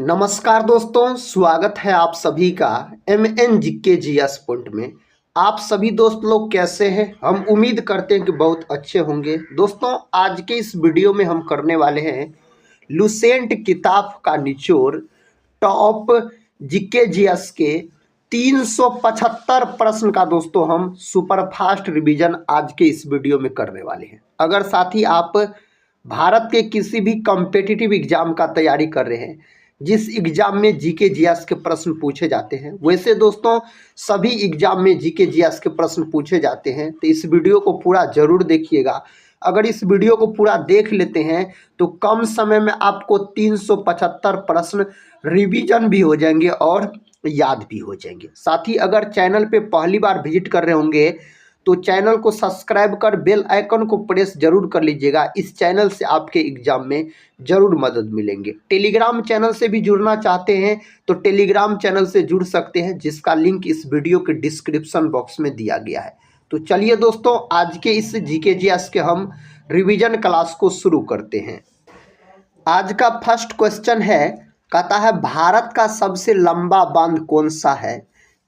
नमस्कार दोस्तों, स्वागत है आप सभी का M N GK GS point में। आप सभी दोस्त लोग कैसे हैं? हम उम्मीद करते हैं कि बहुत अच्छे होंगे। दोस्तों, आज के इस वीडियो में हम करने वाले हैं लुसेंट किताब का निचोड़ टॉप जीके जीएस के 375 प्रश्न का दोस्तों हम सुपरफास्ट रिवीजन आज के इस वीडियो में करने वाले हैं। अगर साथी आप भारत के किसी भी कॉम्पिटिटिव एग्जाम का तैयारी कर रहे हैं, जिस एग्जाम में जीके जीएस के प्रश्न पूछे जाते हैं, वैसे दोस्तों सभी एग्जाम में जीके जीएस के प्रश्न पूछे जाते हैं, तो इस वीडियो को पूरा जरूर देखिएगा। अगर इस वीडियो को पूरा देख लेते हैं तो कम समय में आपको 375 प्रश्न रिवीजन भी हो जाएंगे और याद भी हो जाएंगे। साथ ही अगर चैनल पे पहली बार विजिट कर रहे होंगे तो चैनल को सब्सक्राइब कर बेल आइकन को प्रेस जरूर कर लीजिएगा। इस चैनल से आपके एग्जाम में जरूर मदद मिलेंगे। टेलीग्राम चैनल से भी जुड़ना चाहते हैं तो टेलीग्राम चैनल से जुड़ सकते हैं, जिसका लिंक इस वीडियो के डिस्क्रिप्शन बॉक्स में दिया गया है। तो चलिए दोस्तों, आज के इस जीके जीएस के हम रिवीजन क्लास को शुरू करते हैं। आज का फर्स्ट क्वेश्चन है, कहता है भारत का सबसे लंबा बांध कौन सा है?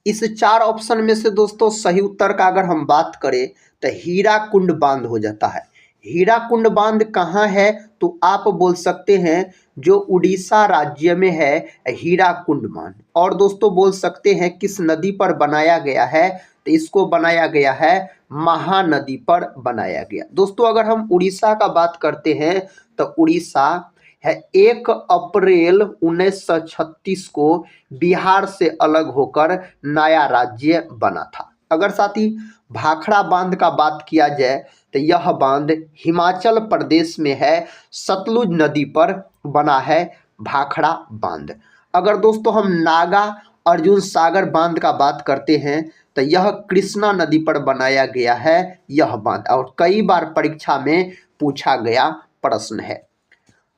इस चार ऑप्शन में से दोस्तों सही उत्तर का अगर हम बात करें तो हीराकुंड बांध हो जाता है। हीराकुंड बांध कहाँ है? तो आप बोल सकते हैं जो उड़ीसा राज्य में है हीराकुंड बांध। और दोस्तों बोल सकते हैं किस नदी पर बनाया गया है? तो इसको बनाया गया है महानदी पर बनाया गया। दोस्तों अगर हम उड़ीसा का बात करते हैं तो उड़ीसा है 1 अप्रैल 1936 को बिहार से अलग होकर नया राज्य बना था। अगर साथ ही भाखड़ा बांध का बात किया जाए तो यह बांध हिमाचल प्रदेश में है, सतलुज नदी पर बना है भाखड़ा बांध। अगर दोस्तों हम नागा अर्जुन सागर बांध का बात करते हैं तो यह कृष्णा नदी पर बनाया गया है यह बांध, और कई बार परीक्षा में पूछा गया प्रश्न है।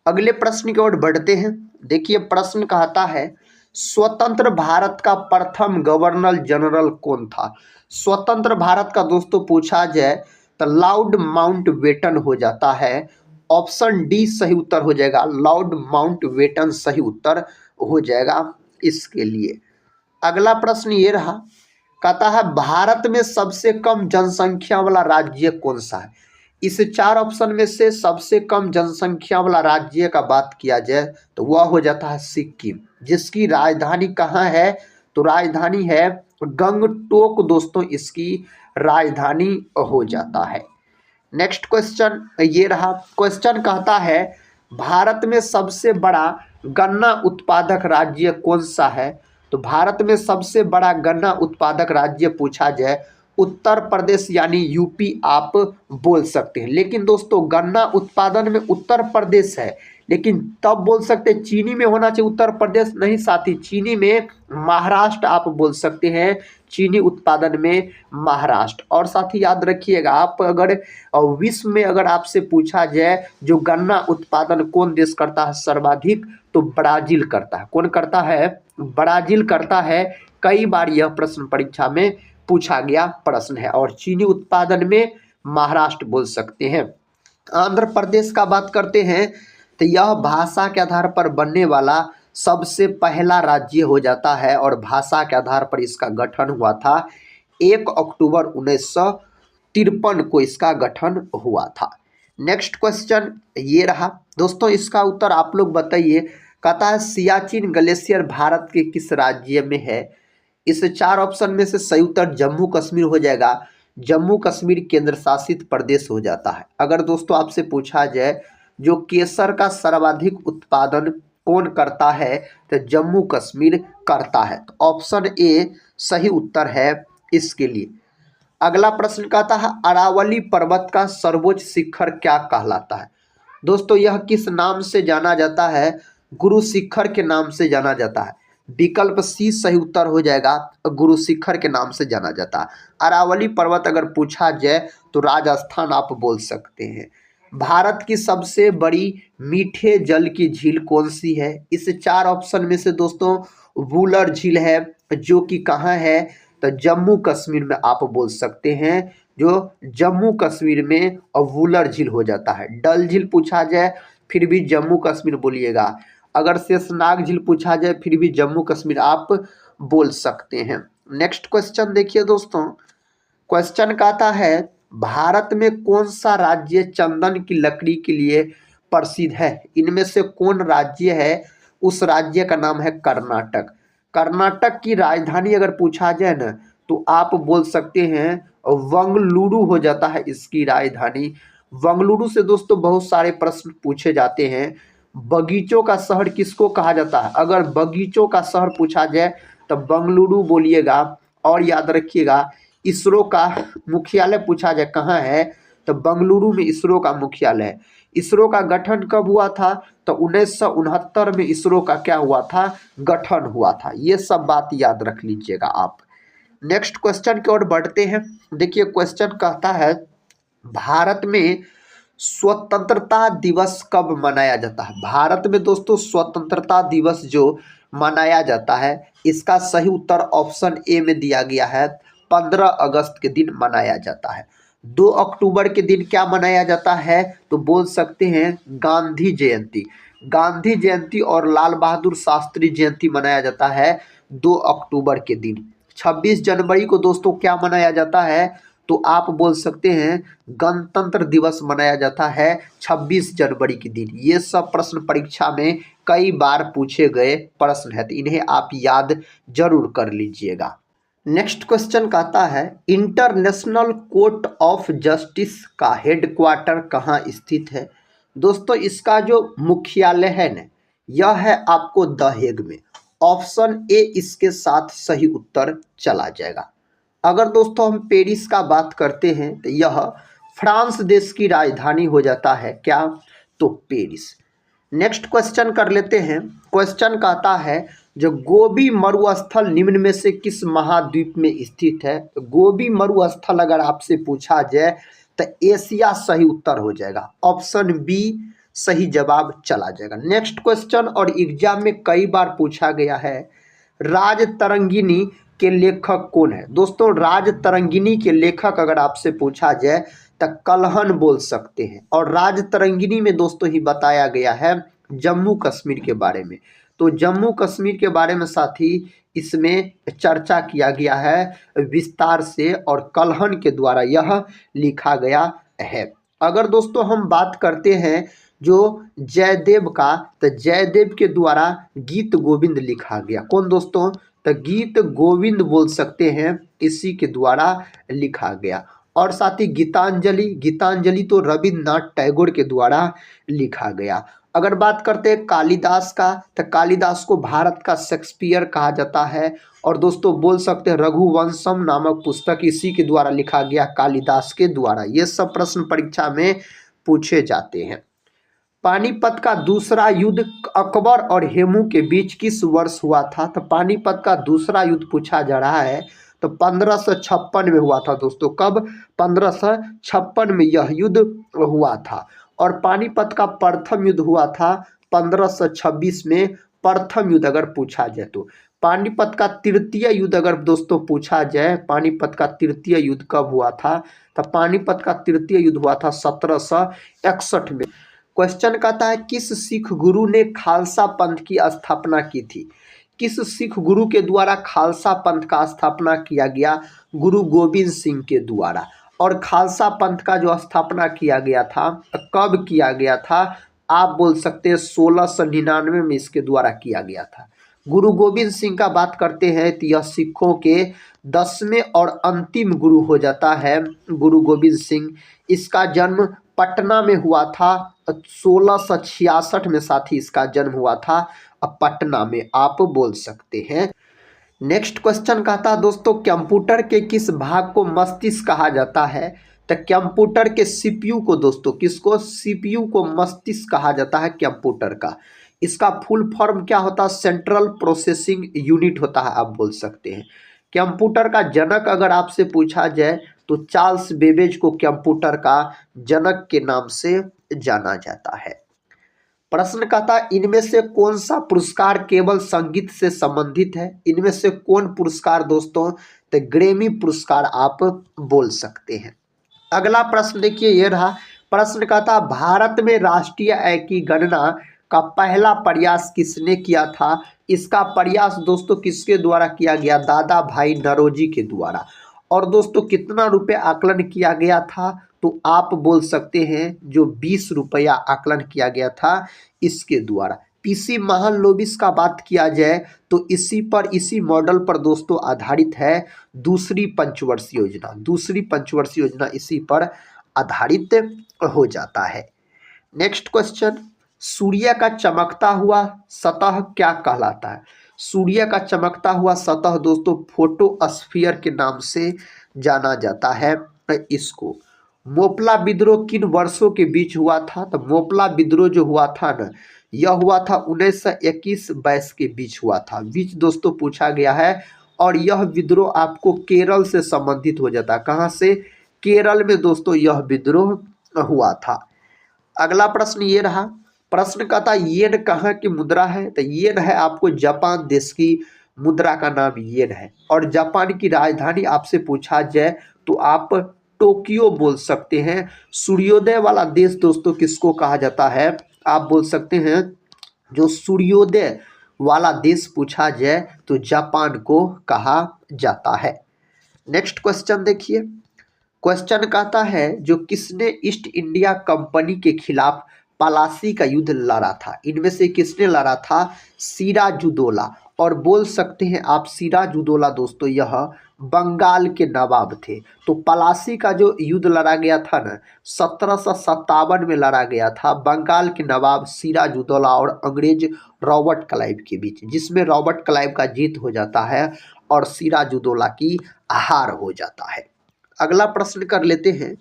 अगले प्रश्न की ओर बढ़ते हैं। देखिए प्रश्न कहता है स्वतंत्र भारत का प्रथम गवर्नर जनरल कौन था? स्वतंत्र भारत का दोस्तों पूछा जाए तो लॉर्ड माउंटबेटन हो जाता है। ऑप्शन डी सही उत्तर हो जाएगा, लॉर्ड माउंटबेटन सही उत्तर हो जाएगा इसके लिए। अगला प्रश्न ये रहा, कहता है भारत में सबसे कम जनसंख्या वाला राज्य कौन सा है? इस चार ऑप्शन में से सबसे कम जनसंख्या वाला राज्य का बात किया जाए तो वह हो जाता है सिक्किम, जिसकी राजधानी कहाँ है? तो राजधानी है गंगटोक दोस्तों, इसकी राजधानी हो जाता है। नेक्स्ट क्वेश्चन ये रहा, क्वेश्चन कहता है भारत में सबसे बड़ा गन्ना उत्पादक राज्य कौन सा है? तो भारत में सबसे बड़ा गन्ना उत्पादक राज्य पूछा जाए उत्तर प्रदेश यानी यूपी आप बोल सकते हैं। लेकिन दोस्तों गन्ना उत्पादन में उत्तर प्रदेश है, लेकिन तब बोल सकते हैं चीनी में होना चाहिए उत्तर प्रदेश, नहीं साथी, चीनी में महाराष्ट्र आप बोल सकते हैं, चीनी उत्पादन में महाराष्ट्र। और साथ ही याद रखिएगा, आप अगर विश्व में अगर आपसे पूछा जाए जो गन्ना उत्पादन कौन देश करता है सर्वाधिक, तो ब्राजील करता है। कौन करता है? ब्राजील करता है। कई बार यह प्रश्न परीक्षा में पूछा गया प्रश्न है। और चीनी उत्पादन में महाराष्ट्र बोल सकते हैं। आंध्र प्रदेश का बात करते हैं तो यह भाषा के आधार पर बनने वाला सबसे पहला राज्य हो जाता है, और भाषा के आधार पर इसका गठन हुआ था 1 अक्टूबर 1953 को इसका गठन हुआ था। नेक्स्ट क्वेश्चन ये रहा दोस्तों, इसका उत्तर आप लोग बताइए। कहता है सियाचिन ग्लेशियर भारत के किस राज्य में है? इस चार ऑप्शन में से सही उत्तर जम्मू कश्मीर हो जाएगा। जम्मू कश्मीर केंद्र शासित प्रदेश हो जाता है। अगर दोस्तों आपसे पूछा जाए जो केसर का सर्वाधिक उत्पादन कौन करता है, तो जम्मू कश्मीर करता है। तो ऑप्शन ए सही उत्तर है इसके लिए। अगला प्रश्न कहता है अरावली पर्वत का सर्वोच्च शिखर क्या कहलाता है? दोस्तों यह किस नाम से जाना जाता है? गुरु शिखर के नाम से जाना जाता है। विकल्प सी सही उत्तर हो जाएगा, गुरु शिखर के नाम से जाना जाता है। अरावली पर्वत अगर पूछा जाए तो राजस्थान आप बोल सकते हैं। भारत की सबसे बड़ी मीठे जल की झील कौन सी है? इस चार ऑप्शन में से दोस्तों वुलर झील है, जो कि कहाँ है? तो जम्मू कश्मीर में आप बोल सकते हैं, जो जम्मू कश्मीर में वुलर झील हो जाता है। डल झील पूछा जाए फिर भी जम्मू कश्मीर बोलिएगा। अगर शेषनाग झील पूछा जाए फिर भी जम्मू कश्मीर आप बोल सकते हैं। नेक्स्ट क्वेश्चन देखिए दोस्तों, क्वेश्चन कहता है भारत में कौन सा राज्य चंदन की लकड़ी के लिए प्रसिद्ध है? इनमें से कौन राज्य है? उस राज्य का नाम है कर्नाटक। कर्नाटक की राजधानी अगर पूछा जाए ना तो आप बोल सकते हैं बंगलुरु हो जाता है इसकी राजधानी। बंगलुरु से दोस्तों बहुत सारे प्रश्न पूछे जाते हैं। बगीचों का शहर किसको कहा जाता है? अगर बगीचों का शहर पूछा जाए तो बंगलुरु बोलिएगा। और याद रखिएगा इसरो का मुख्यालय पूछा जाए कहाँ है तो बंगलुरु में इसरो का मुख्यालय है। इसरो का गठन कब हुआ था? तो 1969 में इसरो का क्या हुआ था? गठन हुआ था। ये सब बात याद रख लीजिएगा आप। नेक्स्ट क्वेश्चन की ओर बढ़ते हैं। देखिए क्वेश्चन कहता है भारत में स्वतंत्रता दिवस कब मनाया जाता है? भारत में दोस्तों स्वतंत्रता दिवस जो मनाया जाता है इसका सही उत्तर ऑप्शन ए में दिया गया है, 15 अगस्त के दिन मनाया जाता है। 2 अक्टूबर के दिन क्या मनाया जाता है? तो बोल सकते हैं गांधी जयंती। गांधी जयंती और लाल बहादुर शास्त्री जयंती मनाया जाता है 2 अक्टूबर के दिन। 26 जनवरी को दोस्तों क्या मनाया जाता है? तो आप बोल सकते हैं गणतंत्र दिवस मनाया जाता है 26 जनवरी के दिन। ये सब प्रश्न परीक्षा में कई बार पूछे गए प्रश्न है तो इन्हें आप याद जरूर कर लीजिएगा। नेक्स्ट क्वेश्चन कहता है इंटरनेशनल कोर्ट ऑफ जस्टिस का हेडक्वार्टर कहाँ स्थित है? दोस्तों इसका जो मुख्यालय है ना यह है आपको द हेग में। ऑप्शन ए इसके साथ सही उत्तर चला जाएगा। अगर दोस्तों हम पेरिस का बात करते हैं तो यह फ्रांस देश की राजधानी हो जाता है क्या? तो पेरिस। नेक्स्ट क्वेश्चन कर लेते हैं। क्वेश्चन कहता है जो गोबी मरुस्थल निम्न में से किस महाद्वीप में स्थित है? तो गोबी मरुस्थल अगर आपसे पूछा जाए तो एशिया सही उत्तर हो जाएगा। ऑप्शन बी सही जवाब चला जाएगा। नेक्स्ट क्वेश्चन और एग्जाम में कई बार पूछा गया है राज तरंगिनी के लेखक कौन है? दोस्तों राज तरंगिनी के लेखक अगर आपसे पूछा जाए तो कल्हन बोल सकते हैं। और राज तरंगिनी में दोस्तों ही बताया गया है जम्मू कश्मीर के बारे में। तो जम्मू कश्मीर के बारे में साथ ही इसमें चर्चा किया गया है विस्तार से और कल्हन के द्वारा यह लिखा गया है। अगर दोस्तों हम बात करते हैं जो जयदेव का तो जयदेव के द्वारा गीत गोविंद लिखा गया। कौन दोस्तों? तो गीत गोविंद बोल सकते हैं इसी के द्वारा लिखा गया। और साथ ही गीतांजलि, गीतांजलि तो रविन्द्रनाथ टैगोर के द्वारा लिखा गया। अगर बात करते हैं कालिदास का तो कालिदास को भारत का शेक्सपियर कहा जाता है। और दोस्तों बोल सकते हैं रघुवंशम नामक पुस्तक इसी के द्वारा लिखा गया कालिदास के द्वारा। ये सब प्रश्न परीक्षा में पूछे जाते हैं। पानीपत का दूसरा युद्ध अकबर और हेमू के बीच किस वर्ष हुआ था? तो पानीपत का दूसरा युद्ध पूछा जा रहा है तो 1556 में हुआ था दोस्तों। कब? 1556 में यह युद्ध हुआ था। और पानीपत का प्रथम युद्ध हुआ था 1526 में। प्रथम युद्ध अगर पूछा जाए तो पानीपत का तृतीय युद्ध अगर दोस्तों पूछा जाए पानीपत का तृतीय युद्ध कब हुआ था? तो पानीपत का तृतीय युद्ध हुआ था 1761 में। क्वेश्चन कहता है किस सिख गुरु ने खालसा पंथ की स्थापना की थी? किस सिख गुरु के द्वारा खालसा पंथ का स्थापना किया गया? गुरु गोविंद सिंह के द्वारा। और खालसा पंथ का जो स्थापना किया गया था कब किया गया था? आप बोल सकते हैं 1699 में इसके द्वारा किया गया था। गुरु गोविंद सिंह का बात करते हैं तो यह सिखों के 10वें और अंतिम गुरु हो जाता है गुरु गोविंद सिंह। इसका जन्म पटना में हुआ था 1666 में, साथ ही इसका जन्म हुआ था पटना में आप बोल सकते हैं। नेक्स्ट क्वेश्चन कहता है दोस्तों कंप्यूटर के किस भाग को मस्तिष्क कहा जाता है? तो कंप्यूटर के सीपीयू को दोस्तों किसको? सीपीयू को मस्तिष्क कहा जाता है कंप्यूटर का। इसका फुल फॉर्म क्या होता है? सेंट्रल प्रोसेसिंग यूनिट होता है आप बोल सकते हैं। कंप्यूटर का जनक अगर आपसे पूछा जाए तो चार्ल्स बेबेज को कंप्यूटर का जनक के नाम से जाना जाता है। प्रश्न कहता है इनमें से कौन सा पुरस्कार केवल संगीत से संबंधित है? इनमें से कौन पुरस्कार दोस्तों? तो ग्रैमी पुरस्कार आप बोल सकते हैं। अगला प्रश्न देखिए ये रहा। प्रश्न कहता भारत में राष्ट्रीय आय की गणना का पहला प्रयास किसने किया था? इसका प्रयास दोस्तों किसके द्वारा किया गया? दादा भाई नौरोजी के द्वारा। और दोस्तों कितना रुपये आकलन किया गया था? तो आप बोल सकते हैं जो 20 रुपया आकलन किया गया था इसके द्वारा। पीसी महालनोबिस का बात किया जाए तो इसी मॉडल पर दोस्तों आधारित है दूसरी पंचवर्षीय योजना। दूसरी पंचवर्षीय योजना इसी पर आधारित हो जाता है। नेक्स्ट क्वेश्चन, सूर्य का चमकता हुआ सतह क्या कहलाता है? सूर्य का चमकता हुआ सतह दोस्तों फोटोस्फीयर के नाम से जाना जाता है इसको। मोपला विद्रोह किन वर्षों के बीच हुआ था? तो मोपला विद्रोह जो हुआ था ना, यह हुआ था 1921-22 के बीच हुआ था। बीच दोस्तों पूछा गया है और यह विद्रोह आपको केरल से संबंधित हो जाता है। कहाँ से? केरल में दोस्तों यह विद्रोह हुआ था। अगला प्रश्न ये रहा, प्रश्न का था येन कहाँ की मुद्रा है? तो येन है आपको जापान देश की मुद्रा का नाम येन है। और जापान की राजधानी आपसे पूछा जाए तो आप टोक्यो बोल सकते हैं। सूर्योदय वाला देश दोस्तों किसको कहा जाता है? आप बोल सकते हैं जो सूर्योदय वाला देश पूछा जाए तो जापान को कहा जाता है। नेक्स्ट क्वेश्चन देखिए, क्वेश्चन कहता है जो किसने ईस्ट इंडिया कंपनी के खिलाफ पलासी का युद्ध लड़ा था? इनमें से किसने लड़ा था? सिराजुद्दौला। और बोल सकते हैं आप सिराजुद्दौला दोस्तों यह बंगाल के नवाब थे। तो पलासी का जो युद्ध लड़ा गया था ना 1757 में लड़ा गया था बंगाल के नवाब सिराजुद्दौला और अंग्रेज रॉबर्ट क्लाइव के बीच, जिसमें रॉबर्ट क्लाइव का जीत हो जाता है और सिराजुद्दौला की हार हो जाता है। अगला प्रश्न कर लेते हैं।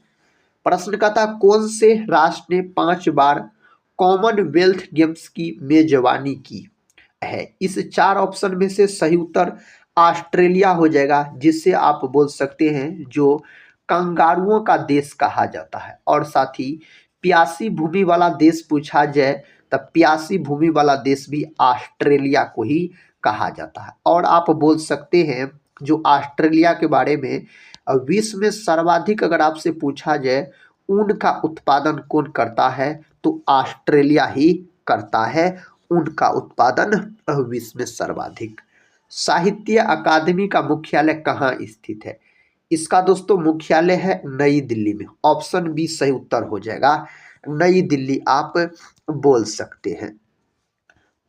प्रश्न का था कौन से राष्ट्र ने 5 बार कॉमनवेल्थ गेम्स की मेजबानी की है? इस 4 ऑप्शन में से सही उत्तर ऑस्ट्रेलिया हो जाएगा, जिससे आप बोल सकते हैं जो कंगारुओं का देश कहा जाता है। और साथ ही प्यासी भूमि वाला देश पूछा जाए तब प्यासी भूमि वाला देश भी ऑस्ट्रेलिया को ही कहा जाता है। और आप बोल सकते हैं जो ऑस्ट्रेलिया के बारे में विश्व में सर्वाधिक अगर आपसे पूछा जाए ऊन का उत्पादन कौन करता है तो ऑस्ट्रेलिया ही करता है ऊन का उत्पादन विश्व में सर्वाधिक। साहित्य अकादमी का मुख्यालय कहाँ स्थित है? इसका दोस्तों मुख्यालय है नई दिल्ली में। ऑप्शन बी सही उत्तर हो जाएगा, नई दिल्ली आप बोल सकते हैं।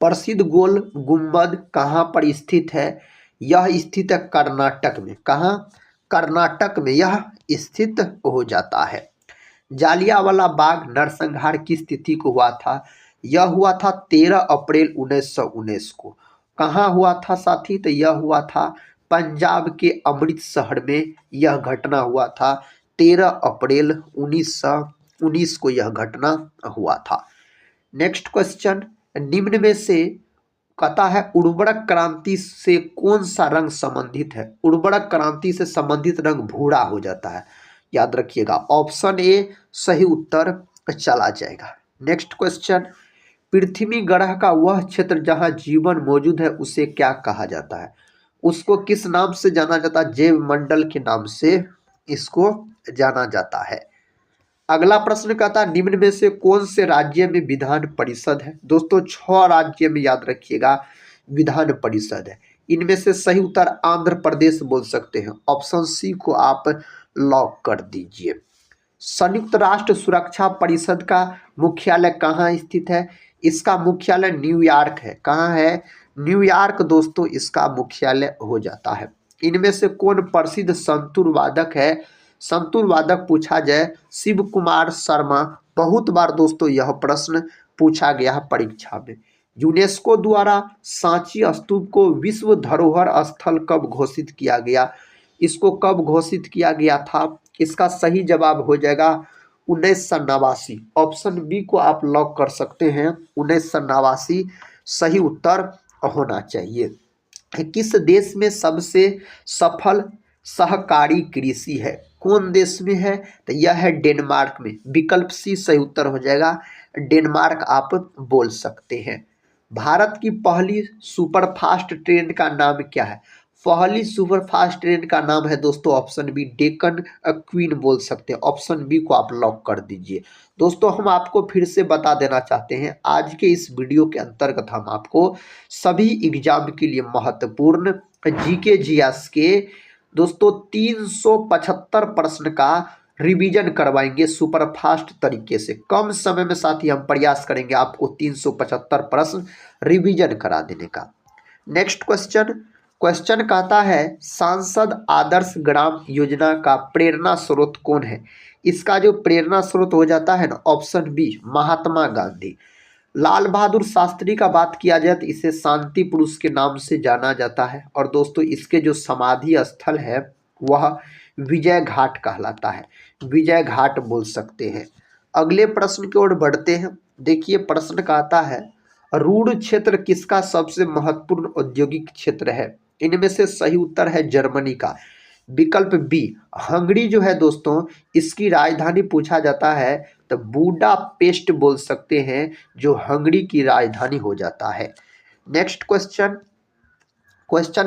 प्रसिद्ध गोल गुंबद कहाँ पर स्थित है? यह स्थित है कर्नाटक में। कहाँ? कर्नाटक में यह स्थित हो जाता है। जालियांवाला बाग नरसंहार किस तिथि को हुआ था? यह हुआ था 13 अप्रैल 1919 को। कहाँ हुआ था साथी? तो यह हुआ था पंजाब के अमृतसर में यह घटना हुआ था। 13 अप्रैल 1919 को यह घटना हुआ था। नेक्स्ट क्वेश्चन, निम्न में से कहता है उर्वरक क्रांति से कौन सा रंग संबंधित है? उर्वरक क्रांति से संबंधित रंग भूरा हो जाता है, याद रखिएगा। ऑप्शन ए सही उत्तर चला जाएगा। नेक्स्ट क्वेश्चन, पृथ्वी ग्रह का वह क्षेत्र जहां जीवन मौजूद है उसे क्या कहा जाता है? उसको किस नाम से जाना जाता है? जैव मंडल के नाम से इसको जाना जाता है। अगला प्रश्न कहता है निम्न में से कौन से राज्य में विधान परिषद है? दोस्तों 6 राज्य में याद रखिएगा विधान परिषद है। इनमें से सही उत्तर आंध्र प्रदेश बोल सकते हैं। ऑप्शन सी को आप लॉक कर दीजिए। संयुक्त राष्ट्र सुरक्षा परिषद का मुख्यालय कहाँ स्थित है? इसका मुख्यालय न्यूयॉर्क है। कहाँ है? न्यूयॉर्क दोस्तों इसका मुख्यालय हो जाता है। इनमें से कौन प्रसिद्ध संतूर वादक है? संतूर वादक पूछा जाए शिव कुमार शर्मा। बहुत बार दोस्तों यह प्रश्न पूछा गया है परीक्षा में। यूनेस्को द्वारा सांची स्तूप को विश्व धरोहर स्थल कब घोषित किया गया? इसको कब घोषित किया गया था? इसका सही जवाब हो जाएगा 1989। ऑप्शन बी को आप लॉक कर सकते हैं, 1989 सही उत्तर होना चाहिए। किस देश में सबसे सफल सहकारी कृषि है? कौन देश में है? तो यह है डेनमार्क में। विकल्प सी सही उत्तर हो जाएगा, डेनमार्क आप बोल सकते हैं। भारत की पहली सुपरफास्ट ट्रेन का नाम क्या है? पहली सुपरफास्ट ट्रेन का नाम है दोस्तों ऑप्शन बी डेक्कन क्वीन बोल सकते हैं। ऑप्शन बी को आप लॉक कर दीजिए। दोस्तों हम आपको फिर से बता देना चाहते हैं, आज के इस वीडियो के अंतर्गत हम आपको सभी एग्जाम के लिए महत्वपूर्ण जीके जीएस के दोस्तों 375 प्रश्न का रिवीजन करवाएंगे सुपरफास्ट तरीके से। कम समय में साथ ही हम प्रयास करेंगे आपको 375 प्रश्न रिवीजन करा देने का। नेक्स्ट क्वेश्चन कहता है सांसद आदर्श ग्राम योजना का प्रेरणा स्रोत कौन है। इसका जो प्रेरणा स्रोत हो जाता है ना, ऑप्शन बी महात्मा गांधी। लाल बहादुर शास्त्री का बात किया जाए तो इसे शांति पुरुष के नाम से जाना जाता है। और दोस्तों इसके जो समाधि स्थल है वह विजय घाट कहलाता है, विजय घाट बोल सकते हैं। अगले प्रश्न की ओर बढ़ते हैं। देखिए प्रश्न कहता है रूड़ क्षेत्र किसका सबसे महत्वपूर्ण औद्योगिक क्षेत्र है। इनमें से सही उत्तर है जर्मनी का, विकल्प बी। हंगरी जो है दोस्तों इसकी राजधानी पूछा जाता है तो बुडापेस्ट बोल सकते हैं, जो हंगरी की राजधानी हो जाता है। नेक्स्ट क्वेश्चन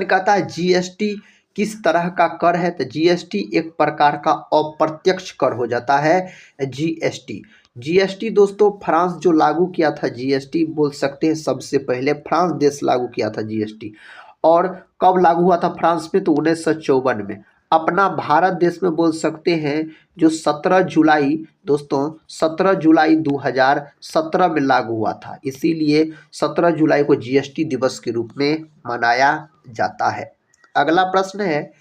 कहता है जीएसटी किस तरह का कर है। तो जीएसटी एक प्रकार का अप्रत्यक्ष कर हो जाता है जीएसटी दोस्तों फ्रांस जो लागू किया था जीएसटी बोल सकते हैं, सबसे पहले फ्रांस देश लागू किया था जीएसटी। और कब लागू हुआ था फ्रांस में, तो 1954 में। अपना भारत देश में बोल सकते हैं जो 17 जुलाई दोस्तों 17 जुलाई 2017 में लागू हुआ था, इसीलिए 17 जुलाई को जीएसटी दिवस के रूप में मनाया जाता है। अगला प्रश्न है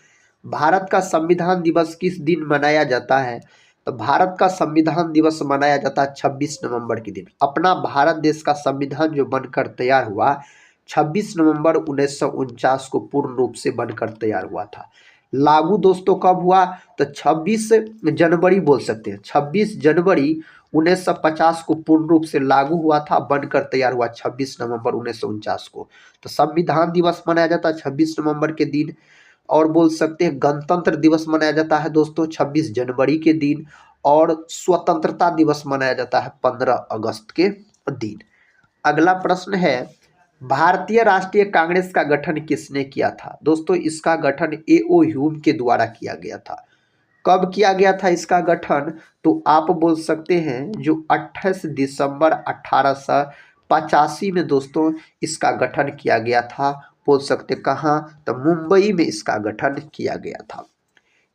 भारत का संविधान दिवस किस दिन मनाया जाता है। तो भारत का संविधान दिवस मनाया जाता है 26 नवंबर के दिन। अपना भारत देश का संविधान जो बनकर तैयार हुआ 26 नवंबर 1949 को पूर्ण रूप से बनकर तैयार हुआ था। लागू दोस्तों कब हुआ, तो 26 जनवरी बोल सकते हैं, 26 जनवरी 1950 को पूर्ण रूप से लागू हुआ था, बनकर तैयार हुआ 26 नवंबर 1949 को। तो संविधान दिवस मनाया जाता है 26 नवंबर के दिन। और बोल सकते हैं गणतंत्र दिवस मनाया जाता है दोस्तों 26 जनवरी के दिन। और स्वतंत्रता दिवस मनाया जाता है 15 अगस्त के दिन। अगला प्रश्न है भारतीय राष्ट्रीय कांग्रेस का गठन किसने किया था। दोस्तों इसका गठन ए.ओ. ह्यूम के द्वारा किया गया था। कब किया गया था इसका गठन, तो आप बोल सकते हैं जो 28 दिसंबर 1885 में दोस्तों इसका गठन किया गया था। बोल सकते कहाँ, तो मुंबई में इसका गठन किया गया था।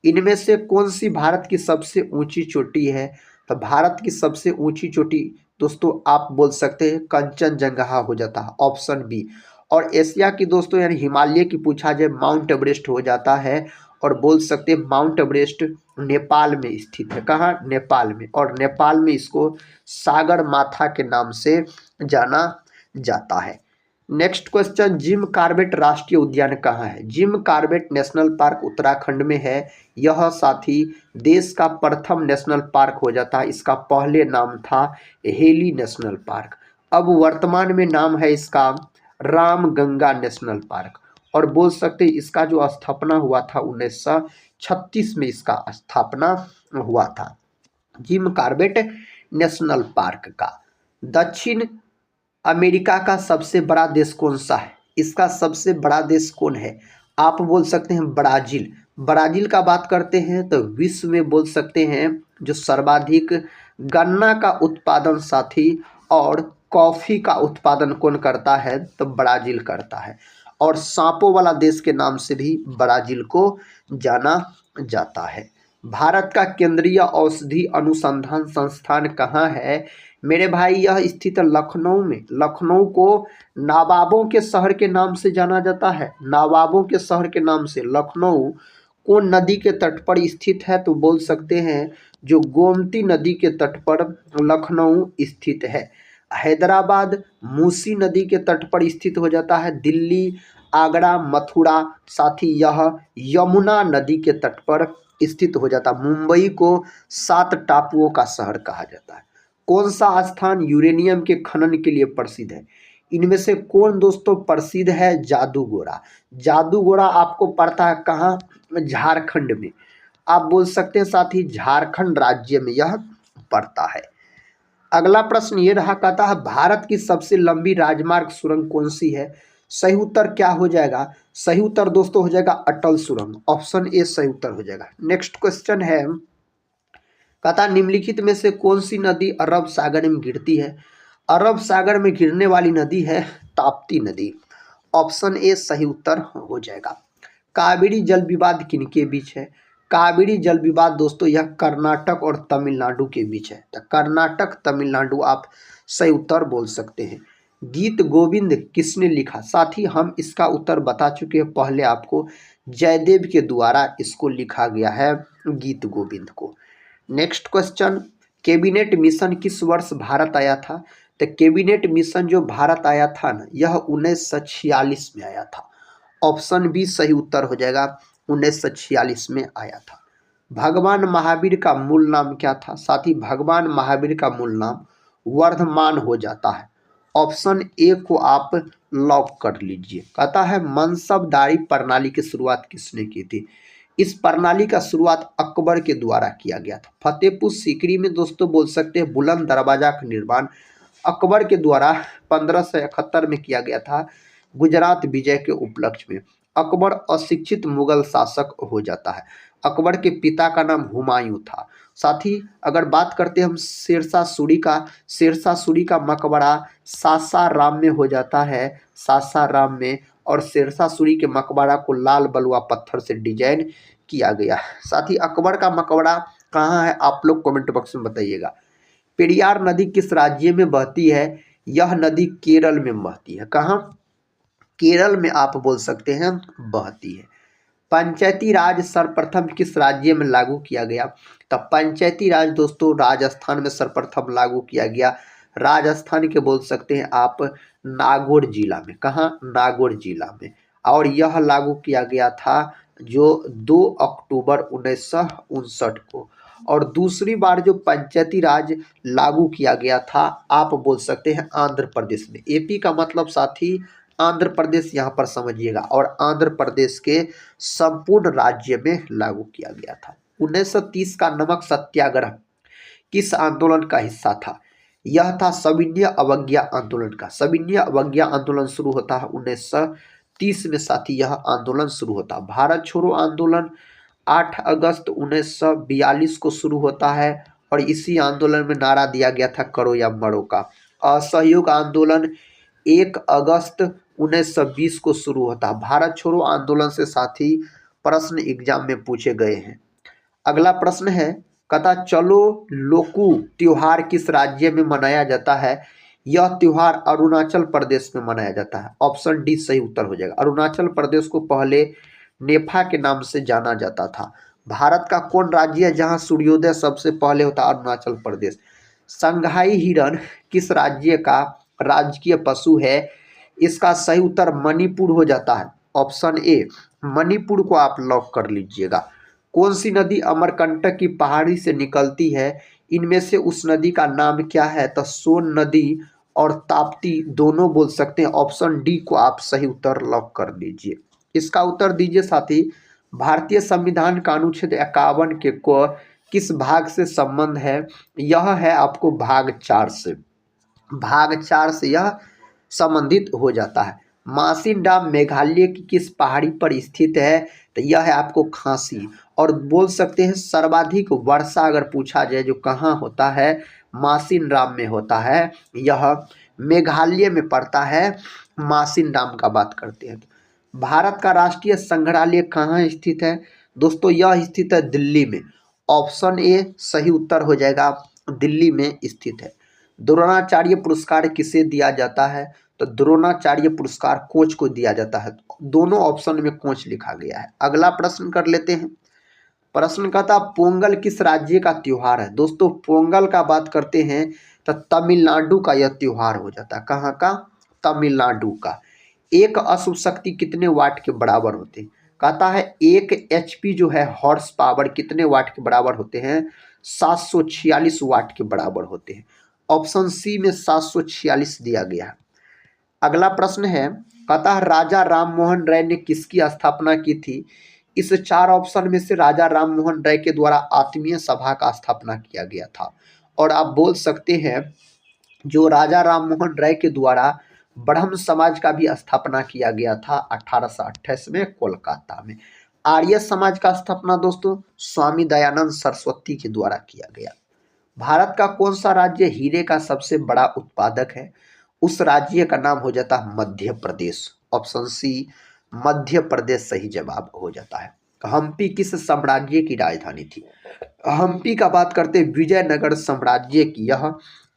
इनमें से कौन सी भारत की सबसे ऊंची चोटी है। तो भारत की सबसे ऊंची चोटी दोस्तों आप बोल सकते हैं कंचनजंगा हो जाता है, ऑप्शन बी। और एशिया की दोस्तों यानी हिमालय की पूछा जाए माउंट एवरेस्ट हो जाता है। और बोल सकते हैं माउंट एवरेस्ट नेपाल में स्थित है। कहाँ, नेपाल में। और नेपाल में इसको सागर माथा के नाम से जाना जाता है। नेक्स्ट क्वेश्चन जिम कॉर्बेट राष्ट्रीय उद्यान कहाँ है। Jim Corbett national park Uttarakhand में है। यह साथ ही देश का प्रथम नेशनल पार्क हो जाता है। इसका पहले नाम था हेली नेशनल पार्क, अब वर्तमान में नाम है इसका रामगंगा नेशनल पार्क। और बोल सकते इसका जो स्थापना हुआ था 1936 में इसका स्थापना हुआ था, जिम कॉर्बेट नेशनल पार्क का। दक्षिण अमेरिका का सबसे बड़ा देश कौन सा है। इसका सबसे बड़ा देश कौन है, आप बोल सकते हैं ब्राज़ील। ब्राज़ील का बात करते हैं तो विश्व में बोल सकते हैं जो सर्वाधिक गन्ना का उत्पादन साथी और कॉफ़ी का उत्पादन कौन करता है, तो ब्राज़ील करता है। और सांपों वाला देश के नाम से भी ब्राज़ील को जाना जाता है। भारत का केंद्रीय औषधि अनुसंधान संस्थान कहाँ है। मेरे भाई यह स्थित है लखनऊ में। लखनऊ को नवाबों के शहर के नाम से जाना जाता है, नवाबों के शहर के नाम से। लखनऊ कौन नदी के तट पर स्थित है, तो बोल सकते हैं जो गोमती नदी के तट पर लखनऊ स्थित है। हैदराबाद मूसी नदी के तट पर स्थित हो जाता है। दिल्ली, आगरा, मथुरा साथ ही यह यमुना नदी के तट पर स्थित हो जाता है। मुंबई को 7 टापुओं का शहर कहा जाता है। कौन सा स्थान यूरेनियम के खनन के लिए प्रसिद्ध है। इनमें से कौन दोस्तों प्रसिद्ध है, जादूगोड़ा। जादूगोड़ा आपको पड़ता है कहाँ, झारखंड में। आप बोल सकते हैं साथ ही झारखंड राज्य में यह पड़ता है। अगला प्रश्न ये रहा, कहता है भारत की सबसे लंबी राजमार्ग सुरंग कौन सी है। सही उत्तर क्या हो जाएगा? सही उत्तर दोस्तों हो जाएगा अटल सुरंग, ऑप्शन ए सही उत्तर हो जाएगा। नेक्स्ट क्वेश्चन है, कहता निम्नलिखित में से कौन सी नदी अरब सागर में गिरती है? अरब सागर में गिरने वाली नदी है ताप्ती नदी, ऑप्शन ए सही उत्तर हो जाएगा। कावेरी जल विवाद किनके बीच है? कावेरी जल विवाद दोस्तों यह कर्नाटक और तमिलनाडु के बीच है, तो कर्नाटक तमिलनाडु आप सही उत्तर बोल सकते हैं। गीत गोविंद किसने लिखा? साथ ही हम इसका उत्तर बता चुके हैं पहले आपको, जयदेव के द्वारा इसको लिखा गया है गीत गोविंद को। नेक्स्ट क्वेश्चन, कैबिनेट मिशन किस वर्ष भारत आया था? तो कैबिनेट मिशन जो भारत आया था ना, यह 1946 में आया था, ऑप्शन बी सही उत्तर हो जाएगा, 1946 में आया था। भगवान महावीर का मूल नाम क्या था? साथ ही भगवान महावीर का मूल नाम वर्धमान हो जाता है, ऑप्शन ए को आप लॉक कर लीजिए। कहता है मनसबदारी प्रणाली की शुरुआत किसने की थी? इस प्रणाली का शुरुआत अकबर के द्वारा किया गया था। फतेहपुर सीकरी में दोस्तों बोल सकते हैं बुलंद दरवाजा का निर्माण अकबर के द्वारा 1571 में किया गया था, गुजरात विजय के उपलक्ष्य में। अकबर अशिक्षित मुगल शासक हो जाता है। अकबर के पिता का नाम हुमायूं था। साथ ही अगर बात करते हैं हम शेरशाह सूरी का मकबरा सासाराम में हो जाता है, सासाराम में, और शेरशाह सूरी के मकबरा को लाल बलुआ पत्थर से डिजाइन किया गया। साथ ही अकबर का मकबरा कहाँ है आप लोग कमेंट बॉक्स में बताइएगा। पेरियार नदी किस राज्य में बहती है? यह नदी केरल में बहती है। कहाँ? केरल में आप बोल सकते हैं बहती है। पंचायती राज सर्वप्रथम किस राज्य में लागू किया गया? तब पंचायती राज दोस्तों राजस्थान में सर्वप्रथम लागू किया गया। राजस्थान के बोल सकते हैं आप नागौर जिला में। कहाँ? नागौर जिला में। और यह लागू किया गया था जो 2 अक्टूबर 1959 को। और दूसरी बार जो पंचायती राज लागू किया गया था आप बोल सकते हैं आंध्र प्रदेश में। एपी का मतलब साथी आंध्र प्रदेश यहाँ पर समझिएगा, और आंध्र प्रदेश के संपूर्ण राज्य में लागू किया गया था। 1930 का नमक सत्याग्रह किस आंदोलन का हिस्सा था? यह था सविनय अवज्ञा आंदोलन का। सविनय अवज्ञा आंदोलन शुरू होता है 1930 में, साथी यह आंदोलन शुरू होता है। भारत छोड़ो आंदोलन 8 अगस्त 1942 को शुरू होता है, और इसी आंदोलन में नारा दिया गया था करो या मरो का। असहयोग आंदोलन 1 अगस्त 1920 को शुरू होता है। भारत छोड़ो आंदोलन से साथी प्रश्न एग्जाम में पूछे गए हैं। अगला प्रश्न है, कहता चलो लोकू त्योहार किस राज्य में मनाया जाता है? यह त्योहार अरुणाचल प्रदेश में मनाया जाता है, ऑप्शन डी सही उत्तर हो जाएगा। अरुणाचल प्रदेश को पहले नेफा के नाम से जाना जाता था। भारत का कौन राज्य है जहां सूर्योदय सबसे पहले होता है? अरुणाचल प्रदेश। संघाई हिरण किस राज्य का राजकीय पशु है? इसका सही उत्तर मणिपुर हो जाता है, ऑप्शन ए मणिपुर को आप लॉक कर लीजिएगा। कौन सी नदी अमरकंटक की पहाड़ी से निकलती है? इनमें से उस नदी का नाम क्या है? तो सोन नदी और ताप्ती दोनों बोल सकते हैं, ऑप्शन डी को आप सही उत्तर लॉक कर लीजिए। इसका उत्तर दीजिए साथी। भारतीय संविधान का अनुच्छेद 51 के को किस भाग से संबंध है? यह है आपको भाग 4 से। भाग 4 से यह संबंधित हो जाता है। मासिन डैम मेघालय की किस पहाड़ी पर स्थित है? तो यह है आपको खांसी। और बोल सकते हैं सर्वाधिक वर्षा अगर पूछा जाए जो कहाँ होता है, मासिन डैम में होता है, यह मेघालय में पड़ता है। मासिन डैम का बात करते हैं। भारत का राष्ट्रीय संग्रहालय कहाँ स्थित है? दोस्तों यह स्थित है दिल्ली में, ऑप्शन ए सही उत्तर हो जाएगा, दिल्ली में स्थित है। द्रोणाचार्य पुरस्कार किसे दिया जाता है? तो द्रोणाचार्य पुरस्कार कोच को दिया जाता है। दोनों ऑप्शन में कोच लिखा गया है। अगला प्रश्न कर लेते हैं। प्रश्न कहता पोंगल किस राज्य का त्योहार है? दोस्तों पोंगल का बात करते हैं तो तमिलनाडु का यह त्योहार हो जाता है। कहाँ का? तमिलनाडु का। एक अश्व शक्ति कितने वाट के बराबर होते हैं? कहता है 1 HP जो है हॉर्स पावर कितने वाट के बराबर होते हैं? 746 वाट के बराबर होते हैं। ऑप्शन सी में 746 दिया गया है। अगला प्रश्न है, कहता है राजा राममोहन राय ने किसकी स्थापना की थी? इस 4 ऑप्शन में से राजा राममोहन राय के द्वारा आत्मीय सभा का स्थापना किया गया था। और आप बोल सकते हैं जो राजा राममोहन राय के द्वारा ब्रह्म समाज का भी स्थापना किया गया था 1828 में कोलकाता में। आर्य समाज का स्थापना दोस्तों स्वामी दयानंद सरस्वती के द्वारा किया गया। भारत का कौन सा राज्य हीरे का सबसे बड़ा उत्पादक है? उस राज्य का नाम हो जाता है मध्य प्रदेश। ऑप्शन सी मध्य प्रदेश सही जवाब हो जाता है। हम्पी किस साम्राज्य की राजधानी थी? हम्पी का बात करते विजयनगर साम्राज्य की यह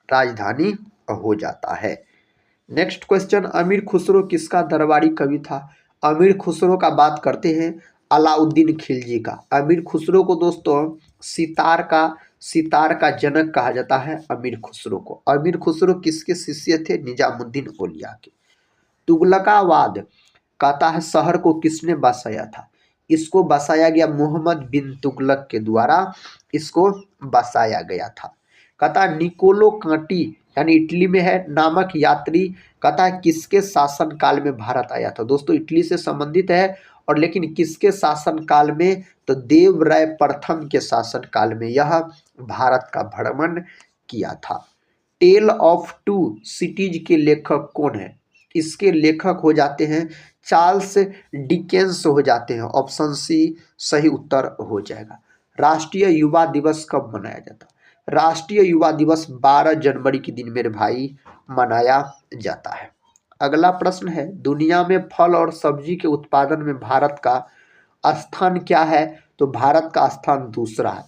राजधानी हो जाता है। नेक्स्ट क्वेश्चन, अमीर खुसरो किसका दरबारी कवि था? अमीर खुसरो का बात करते हैं अलाउद्दीन खिलजी का। अमीर खुसरो को दोस्तों सितार का जनक कहा जाता है अमीर खुसरो को। अमीर खुसरो किसके शिष्य थे? निजामुद्दीन औलिया के। तुगलकाबाद कहता है शहर को किसने बसाया था? इसको बसाया गया मोहम्मद बिन तुगलक के द्वारा इसको बसाया गया था। कहता निकोलो कांटी यानी इटली में है नामक यात्री कहता है किसके शासन काल में भारत आया था? दोस्तों इटली से संबंधित है और लेकिन किसके शासन काल में? तो देवराय प्रथम के शासन काल में यह भारत का भ्रमण किया था। टेल ऑफ टू सिटीज के लेखक कौन है? इसके लेखक हो जाते हैं चार्ल्स डिकेंस हो जाते हैं। ऑप्शन सी सही उत्तर हो जाएगा। राष्ट्रीय युवा दिवस कब मनाया जाता है? राष्ट्रीय युवा दिवस 12 जनवरी के दिन मेरे भाई मनाया जाता है। अगला प्रश्न है दुनिया में फल और सब्जी के उत्पादन में भारत का स्थान क्या है? तो भारत का स्थान दूसरा है।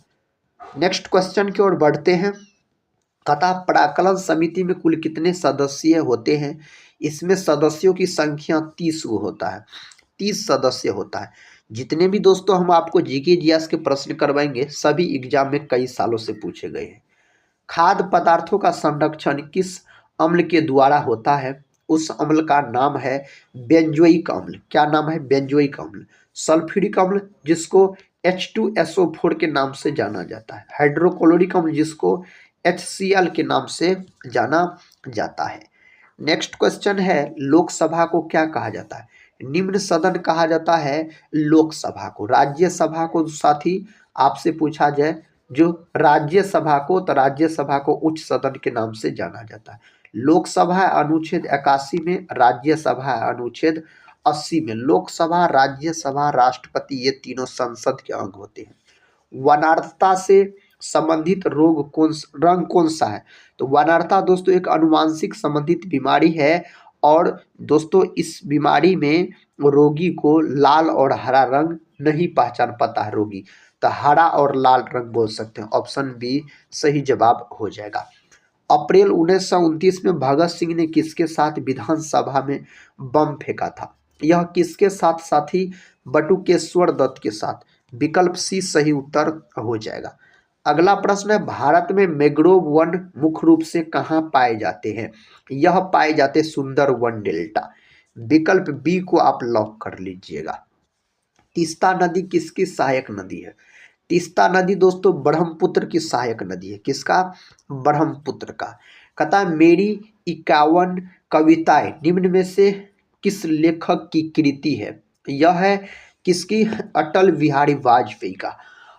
नेक्स्ट क्वेश्चन की ओर बढ़ते हैं। कथा प्राक्कलन समिति में कुल कितने सदस्य होते हैं? इसमें सदस्यों की संख्या 30 होता है, 30 सदस्य होता है। जितने भी दोस्तों हम आपको जीके जीएस के प्रश्न करवाएंगे सभी एग्जाम में कई सालों से पूछे गए हैं। खाद्य पदार्थों का संरक्षण किस अम्ल के द्वारा होता है? उस अम्ल का नाम है बेंजोइक अम्ल। क्या नाम है? बेंजोइक अम्ल। सल्फ्यूरिक अम्ल जिसको H2SO4 के नाम से जाना जाता है। हाइड्रोक्लोरिक अम्ल जिसको HCl के नाम से जाना जाता है। नेक्स्ट क्वेश्चन है लोकसभा को क्या कहा जाता है? निम्न सदन कहा जाता है लोकसभा को। राज्यसभा को साथी आपसे पूछा जाए जो राज्यसभा को, तो राज्यसभा को उच्च सदन के नाम से जाना जाता है। लोकसभा है अनुच्छेद 81 में, राज्यसभा है अनुच्छेद 80 में। लोकसभा, राज्यसभा, राष्ट्रपति ये तीनों संसद के अंग होते हैं। वनार्थता से संबंधित रंग कौन सा है? तो वनार्थता दोस्तों एक अनुवांशिक संबंधित बीमारी है और दोस्तों इस बीमारी में रोगी को लाल और हरा रंग नहीं पहचान पाता है रोगी, तो हरा और लाल रंग बोल सकते हैं। ऑप्शन बी सही जवाब हो जाएगा। अप्रैल 1929 में भगत सिंह ने किसके साथ विधानसभा में बम फेंका था? यह किसके साथ साथी? बटुकेश्वर दत्त के साथ। विकल्प सी सही उत्तर हो जाएगा। अगला प्रश्न है भारत में मैंग्रोव वन मुख्य रूप से कहाँ पाए जाते हैं? यह पाए जाते सुंदर वन डेल्टा। विकल्प बी को आप लॉक कर लीजिएगा। तीस्ता नदी किसकी सहायक नदी है? तीस्ता नदी दोस्तों ब्रह्मपुत्र की सहायक नदी है। किसका? ब्रह्मपुत्र का। कहता है मेरी 51 कविताएं निम्न में से किस लेखक की कृति है? यह है किसकी? अटल बिहारी वाजपेयी का।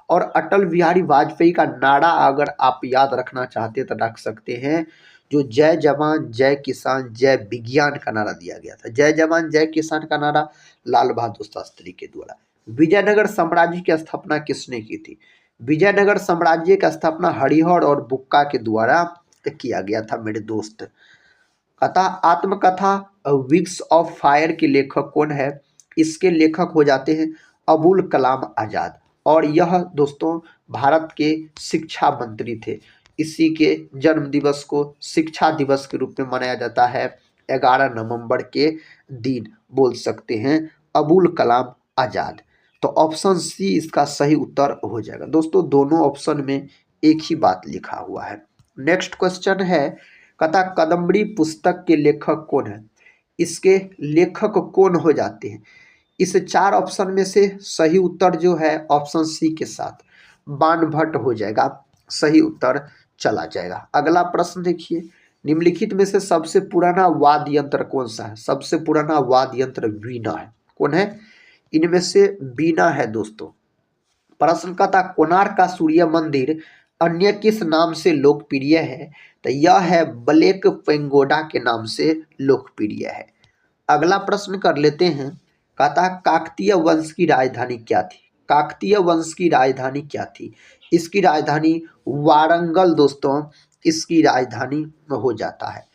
और अटल बिहारी वाजपेयी का नारा अगर आप याद रखना चाहते तो रख सकते हैं, जो जय जवान जय किसान जय विज्ञान का नारा दिया गया था। जय जवान जय किसान का नारा लाल बहादुर शास्त्री के द्वारा। विजयनगर साम्राज्य की स्थापना किसने की थी? विजयनगर साम्राज्य की स्थापना हरिहर और बुक्का के द्वारा किया गया था मेरे दोस्त। कथा आत्मकथा विंग्स ऑफ फायर के लेखक कौन है? इसके लेखक हो जाते हैं अबुल कलाम आजाद और यह दोस्तों भारत के शिक्षा मंत्री थे। इसी के जन्म दिवस को शिक्षा दिवस के रूप में मनाया जाता है 11 नवंबर के दिन बोल सकते हैं अबुल कलाम आजाद। तो ऑप्शन सी इसका सही उत्तर हो जाएगा। दोस्तों दोनों ऑप्शन में एक ही बात लिखा हुआ है। नेक्स्ट क्वेश्चन है कथा कदम्बरी पुस्तक के लेखक कौन है? इसके लेखक कौन हो जाते हैं? इस 4 ऑप्शन में से सही उत्तर जो है ऑप्शन सी के साथ बाणभट्ट हो जाएगा, सही उत्तर चला जाएगा। अगला प्रश्न देखिए निम्नलिखित में से सबसे पुराना वाद्य यंत्र कौन सा है? सबसे पुराना वाद्य यंत्र वीणा है। कौन है? इनमें से वीणा है दोस्तों। प्रश्न का था कोणार्क का सूर्य मंदिर अन्य किस नाम से लोकप्रिय है? तो यह है ब्लैक पेंगोडा के नाम से लोकप्रिय है। अगला प्रश्न कर लेते हैं। कहता है काकतीय वंश की राजधानी क्या थी? काकतीय वंश की राजधानी क्या थी? इसकी राजधानी वारंगल दोस्तों इसकी राजधानी हो जाता है।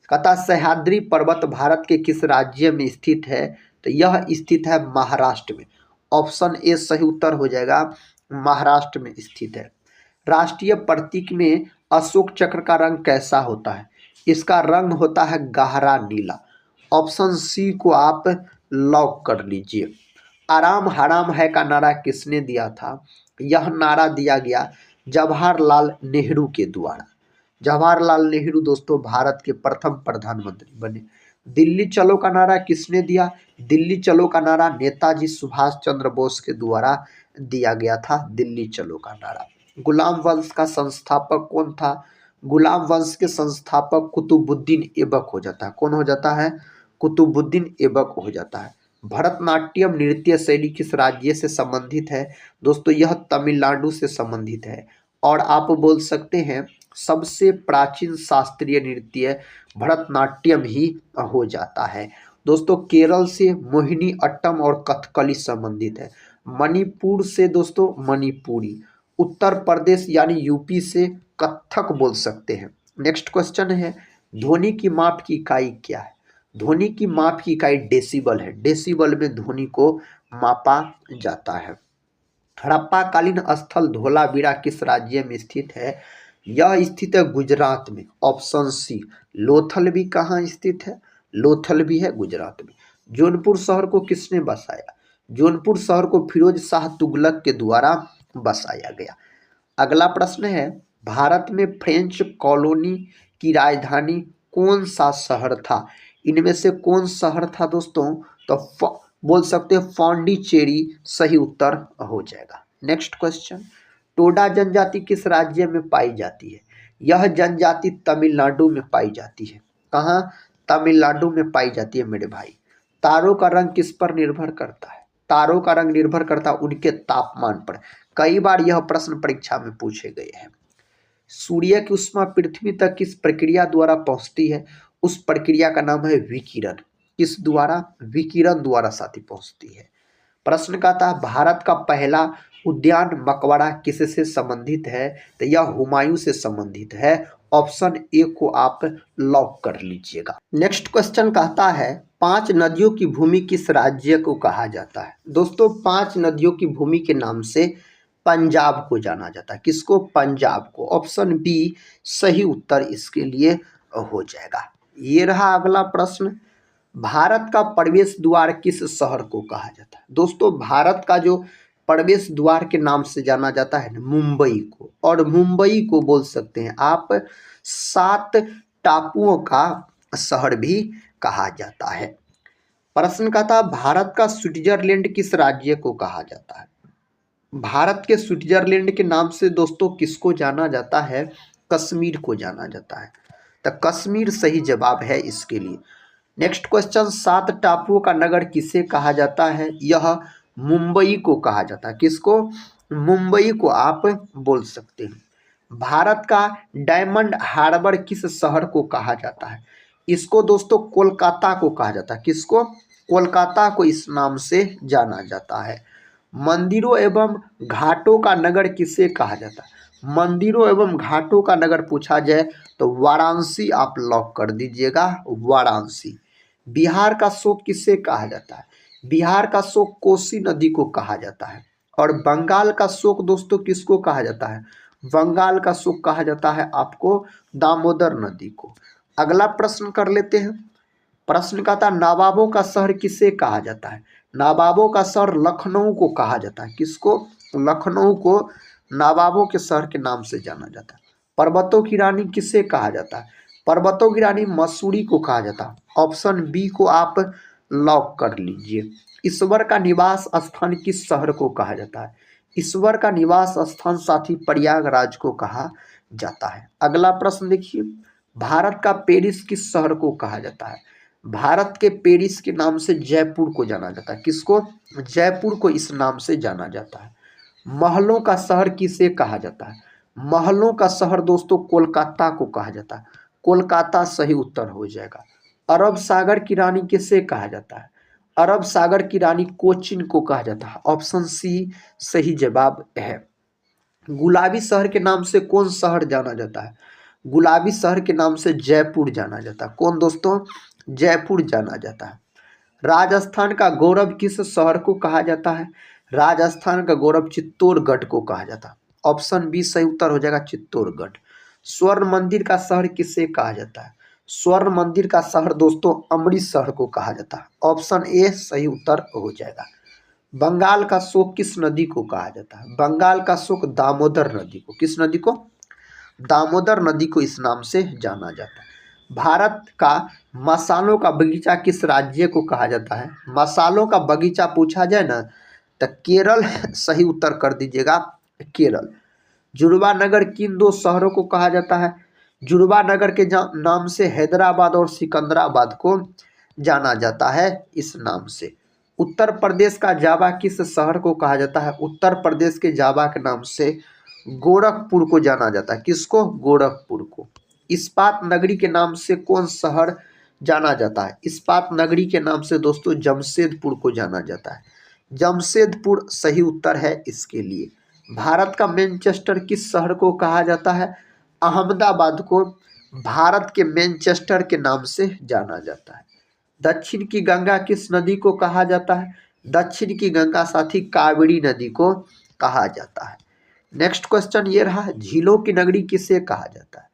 कहता सह्याद्री पर्वत भारत के किस राज्य में स्थित है? तो यह स्थित है महाराष्ट्र में। ऑप्शन ए सही उत्तर हो जाएगा, महाराष्ट्र में स्थित है। राष्ट्रीय प्रतीक में अशोक चक्र का रंग कैसा होता है? इसका रंग होता है गहरा नीला। ऑप्शन सी को आप लॉक कर लीजिए। आराम हराम है का नारा किसने दिया था? यह नारा दिया गया जवाहरलाल नेहरू के द्वारा। जवाहरलाल नेहरू दोस्तों भारत के प्रथम प्रधानमंत्री बने। दिल्ली चलो का नारा किसने दिया? दिल्ली चलो का नारा नेताजी सुभाष चंद्र बोस के द्वारा दिया गया था, दिल्ली चलो का नारा। गुलाम वंश का संस्थापक कौन था? गुलाम वंश के संस्थापक कुतुबुद्दीन ऐबक हो जाता है। कौन हो जाता है? कुतुबुद्दीन ऐबक हो जाता है। भरतनाट्यम नृत्य शैली किस राज्य से संबंधित है? दोस्तों यह तमिलनाडु से संबंधित है। और आप बोल सकते हैं सबसे प्राचीन शास्त्रीय नृत्य भरतनाट्यम ही हो जाता है। दोस्तों केरल से मोहिनी अट्टम और कथकली संबंधित है। मणिपुर से दोस्तों मणिपुरी। उत्तर प्रदेश यानी यूपी से कथक बोल सकते हैं। नेक्स्ट क्वेश्चन है ध्वनि की माप की इकाई क्या है? ध्वनि की माप की इकाई डेसिबल है। डेसिबल में ध्वनि को मापा जाता है। हड़प्पा कालीन स्थल धोलावीरा किस राज्य में स्थित है? यह स्थित है गुजरात में। Option C. लोथल भी कहाँ स्थित है? लोथल भी है गुजरात में। जौनपुर शहर को किसने बसाया? जौनपुर शहर को फिरोज शाह तुगलक के द्वारा बसाया गया। अगला प्रश्न है भारत में फ्रेंच कॉलोनी की राजधानी कौन सा शहर था? इनमें से कौन शहर था दोस्तों? तो बोल सकते हैं पौंडीचेरी सही उत्तर हो जाएगा। नेक्स्ट क्वेश्चन टोडा जनजाति किस राज्य में पाई जाती है? यह जनजाति तमिलनाडु में पाई जाती है। कहाँ? तमिलनाडु में पाई जाती है मेरे भाई। तारों का रंग किस पर निर्भर करता है? तारों का रंग निर्भर करता है उनके तापमान पर। कई बार यह प्रश्न परीक्षा में पूछे गए हैं। सूर्य की ऊष्मा पृथ्वी तक किस प्रक्रिया द्वारा पहुंचती है? उस प्रक्रिया का नाम है विकिरण। किस द्वारा? विकिरण द्वारा साथी पहुंचती है। प्रश्न का था भारत का पहला उद्यान मकबरा किससे संबंधित है? तो यह हुमायूं से संबंधित है। ऑप्शन ए को आप लॉक कर लीजिएगा। नेक्स्ट क्वेश्चन कहता है 5 नदियों की भूमि किस राज्य को कहा जाता है? दोस्तों 5 नदियों की भूमि के नाम से पंजाब को जाना जाता है। किसको? पंजाब को। ऑप्शन बी सही उत्तर इसके लिए हो जाएगा। ये रहा अगला प्रश्न भारत का प्रवेश द्वार किस शहर को कहा जाता है? दोस्तों भारत का जो प्रवेश द्वार के नाम से जाना जाता है मुंबई को। और मुंबई को बोल सकते हैं आप 7 टापुओं का शहर भी कहा जाता है। प्रश्न का था भारत का स्विट्जरलैंड किस राज्य को कहा जाता है? भारत के स्विट्जरलैंड के नाम से दोस्तों किसको जाना जाता है? कश्मीर को जाना जाता है। तो कश्मीर सही जवाब है इसके लिए। नेक्स्ट क्वेश्चन 7 टापुओं का नगर किसे कहा जाता है? यह मुंबई को कहा जाता है। किसको? मुंबई को आप बोल सकते हैं। भारत का डायमंड हार्बर किस शहर को कहा जाता है? इसको दोस्तों कोलकाता को कहा जाता है। किसको? कोलकाता को इस नाम से जाना जाता है। मंदिरों एवं घाटों का नगर किसे कहा जाता है? मंदिरों एवं घाटों का नगर पूछा जाए तो वाराणसी आप लॉक कर दीजिएगा, वाराणसी। बिहार का शोक किसे कहा जाता है? बिहार का शोक कोसी नदी को कहा जाता है। और बंगाल का शोक दोस्तों किसको कहा जाता है? बंगाल का शोक कहा जाता है आपको दामोदर नदी को। अगला प्रश्न कर लेते हैं। प्रश्न का था नवाबों का शहर किसे कहा जाता है? नवाबों का शहर लखनऊ को कहा जाता है। किसको? लखनऊ को नवाबों के शहर के नाम से जाना जाता है। पर्वतों की रानी किसे कहा जाता है? पर्वतों की रानी मसूरी को कहा जाता है। ऑप्शन बी को आप लॉक कर लीजिए। ईश्वर का निवास स्थान किस शहर को कहा जाता है? ईश्वर का निवास स्थान साथी प्रयागराज को कहा जाता है। अगला प्रश्न देखिए भारत का पेरिस किस शहर को कहा जाता है? भारत के पेरिस के नाम से जयपुर को जाना जाता है। किसको? जयपुर को इस नाम से जाना जाता है। महलों का शहर किसे कहा जाता है? महलों का शहर दोस्तों कोलकाता को कहा जाता है। कोलकाता सही उत्तर हो जाएगा। अरब सागर की रानी किसे कहा जाता है? अरब सागर की रानी कोचिन को कहा जाता है। ऑप्शन सी सही जवाब है। गुलाबी शहर के नाम से कौन शहर जाना जाता है? गुलाबी शहर के नाम से जयपुर जाना जाता है। कौन दोस्तों? जयपुर जाना जाता है। राजस्थान का गौरव किस शहर को कहा जाता है? राजस्थान का गौरव चित्तौड़गढ़ को कहा जाता है। ऑप्शन बी सही उत्तर हो जाएगा, चित्तौड़गढ़। स्वर्ण मंदिर का शहर किसे कहा जाता है? स्वर्ण मंदिर का शहर दोस्तों अमृतसर को कहा जाता है। ऑप्शन ए सही उत्तर हो जाएगा। बंगाल का शोक किस नदी को कहा जाता है? बंगाल का शोक दामोदर नदी को। किस नदी को? दामोदर नदी को इस नाम से जाना जाता है। भारत का मसालों का बगीचा किस राज्य को कहा जाता है? मसालों का बगीचा पूछा जाए ना तो केरल सही उत्तर कर दीजिएगा, केरल। जुड़वा नगर किन दो शहरों को कहा जाता है? जुड़वा नगर के नाम से हैदराबाद और सिकंदराबाद को जाना जाता है इस नाम से। उत्तर प्रदेश का जावा किस शहर को कहा जाता है? उत्तर प्रदेश के जावा के नाम से गोरखपुर को जाना जाता है। किसको? गोरखपुर को। इस्पात नगरी के नाम से कौन शहर जाना जाता है? इस्पात नगरी के नाम से दोस्तों जमशेदपुर को जाना जाता है। जमशेदपुर सही उत्तर है इसके लिए। भारत का मैनचेस्टर किस शहर को कहा जाता है? अहमदाबाद को भारत के मैनचेस्टर के नाम से जाना जाता है। दक्षिण की गंगा किस नदी को कहा जाता है? दक्षिण की गंगा साथी कावेरी नदी को कहा जाता है। नेक्स्ट क्वेश्चन ये रहा, झीलों की नगरी किसे कहा जाता है?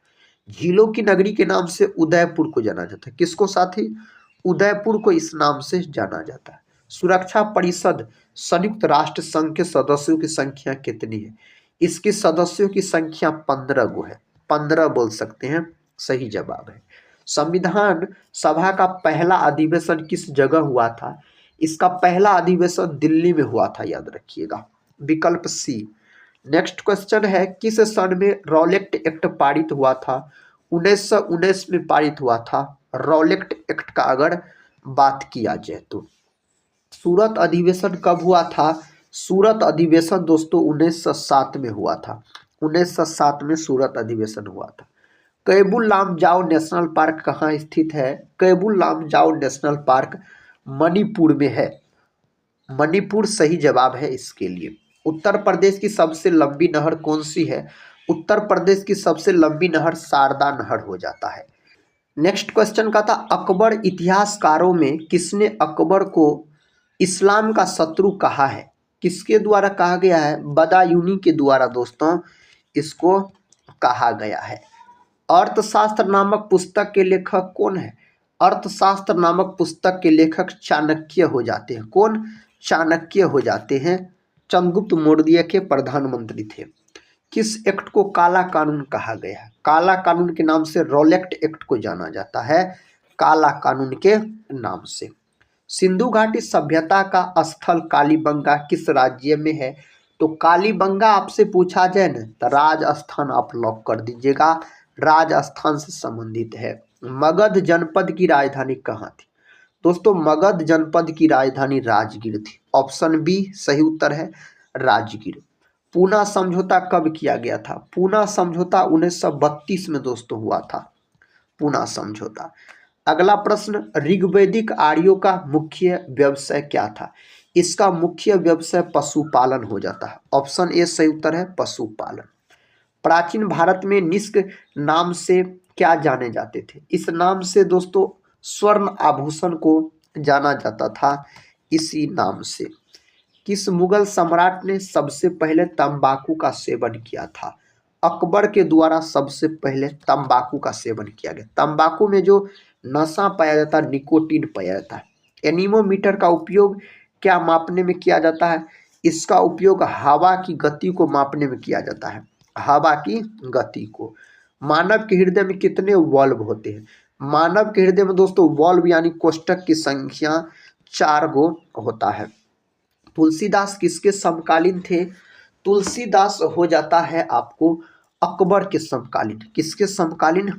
झीलों की नगरी के नाम से उदयपुर को जाना जाता है। किसको साथी? उदयपुर को इस नाम से जाना जाता है। सुरक्षा परिषद संयुक्त राष्ट्र संघ के सदस्यों की संख्या कितनी है? इसके सदस्यों की संख्या 15 गो है। 15 बोल सकते हैं, सही जवाब है। संविधान सभा का पहला अधिवेशन किस जगह हुआ था? इसका पहला अधिवेशन दिल्ली में हुआ था, याद रखिएगा, विकल्प सी। नेक्स्ट क्वेश्चन है, किस सन में रॉलेट एक्ट पारित हुआ था? 1919 में पारित हुआ था रॉलेट एक्ट का अगर बात किया जाए तो। सूरत अधिवेशन कब हुआ था? सूरत अधिवेशन दोस्तों 1907 में हुआ था। 1907 में सूरत अधिवेशन हुआ था। कैबुल लामजाओ नेशनल पार्क कहाँ स्थित है? कैबुल लामजाओ नेशनल पार्क मणिपुर में है। मणिपुर सही जवाब है इसके लिए। उत्तर प्रदेश की सबसे लंबी नहर कौन सी है? उत्तर प्रदेश की सबसे लंबी नहर शारदा नहर हो जाता है। नेक्स्ट क्वेश्चन का था, अकबर इतिहासकारों में किसने अकबर को इस्लाम का शत्रु कहा है? किसके द्वारा कहा गया है? बदायूनी के द्वारा दोस्तों इसको कहा गया है। अर्थशास्त्र नामक पुस्तक के लेखक कौन है? अर्थशास्त्र नामक पुस्तक के लेखक चाणक्य हो जाते हैं। कौन? चाणक्य हो जाते हैं। चंद्रगुप्त मौर्य के प्रधानमंत्री थे। किस एक्ट को काला कानून कहा गया है? काला कानून के नाम से रॉलेट एक्ट को जाना जाता है, काला कानून के नाम से। सिंधु घाटी सभ्यता का स्थल कालीबंगा किस राज्य में है? तो कालीबंगा आपसे पूछा जाए ना तो राजस्थान आप लॉक कर दीजिएगा, राजस्थान से संबंधित है। मगध जनपद की राजधानी कहाँ थी? दोस्तों मगध जनपद की राजधानी राजगीर थी। ऑप्शन बी सही उत्तर है, राजगीर। पूना समझौता कब किया गया था? पूना समझौता 1932 में दोस्तों हुआ था, पूना समझौता। अगला प्रश्न, ऋग्वैदिक आर्यों का मुख्य व्यवसाय क्या था? इसका मुख्य व्यवसाय पशुपालन हो जाता है। ऑप्शन ए सही उत्तर है, पशुपालन। प्राचीन भारत में निष्क नाम से क्या जाने जाते थे? इस नाम से दोस्तों स्वर्ण आभूषण को जाना जाता था, इसी नाम से। किस मुगल सम्राट ने सबसे पहले तंबाकू का सेवन किया था? अकबर के द्वारा सबसे पहले तंबाकू का सेवन किया गया। तंबाकू में जो नशा पाया जाता है, निकोटीन पाया जाता है। एनीमोमीटर का उपयोग क्या मापने में किया जाता है? इसका उपयोग हवा की गति को मापने में किया जाता है, हवा की गति को। मानव के हृदय में कितने वाल्व होते हैं? मानव के हृदय में दोस्तों वाल्व यानी कोष्ठक की संख्या 4 गो होता है। तुलसीदास किसके समकालीन थे? तुलसीदास हो जाता है आपको अकबर के समकालीन। किसके समकालीन?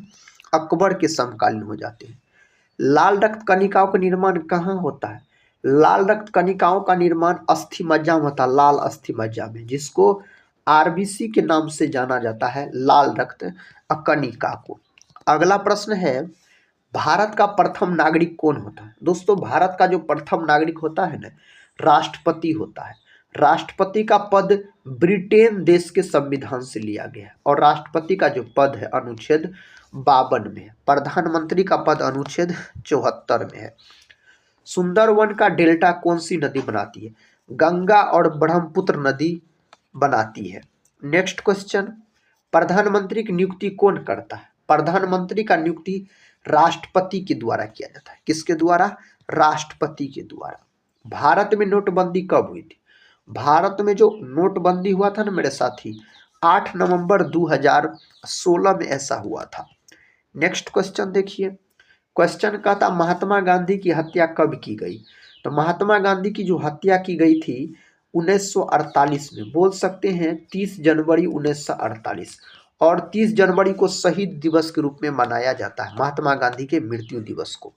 अकबर के समकालीन हो जाते हैं। लाल रक्त कणिकाओं का निर्माण कहाँ होता है? लाल रक्त कणिकाओं का निर्माण अस्थि मज्जा में होता है, लाल अस्थि मज्जा में, जिसको आरबीसी के नाम से जाना जाता है लाल रक्त कणिका को। अगला प्रश्न है, भारत का प्रथम नागरिक कौन होता है? दोस्तों, भारत का जो प्रथम नागरिक होता है ना, राष्ट्रपति होता है। राष्ट्रपति का पद ब्रिटेन देश के संविधान से लिया गया है और राष्ट्रपति का जो पद है अनुच्छेद 52 में है। प्रधानमंत्री का पद अनुच्छेद 74 में है। सुंदरवन का डेल्टा कौन सी नदी बनाती है? गंगा और ब्रह्मपुत्र नदी बनाती है। नेक्स्ट क्वेश्चन, प्रधानमंत्री की नियुक्ति कौन करता है? प्रधानमंत्री का नियुक्ति राष्ट्रपति के द्वारा किया जाता है। किसके द्वारा? राष्ट्रपति के द्वारा। भारत में नोटबंदी कब हुई थी? भारत में जो नोटबंदी हुआ था ना मेरे साथी, 8 नवंबर 2016 में ऐसा हुआ था। नेक्स्ट क्वेश्चन देखिए, क्वेश्चन का था महात्मा गांधी की हत्या कब की गई? तो महात्मा गांधी की जो हत्या की गई थी 1948 में, बोल सकते हैं 30 जनवरी 1948, और 30 जनवरी को शहीद दिवस के रूप में मनाया जाता है, महात्मा गांधी के मृत्यु दिवस को।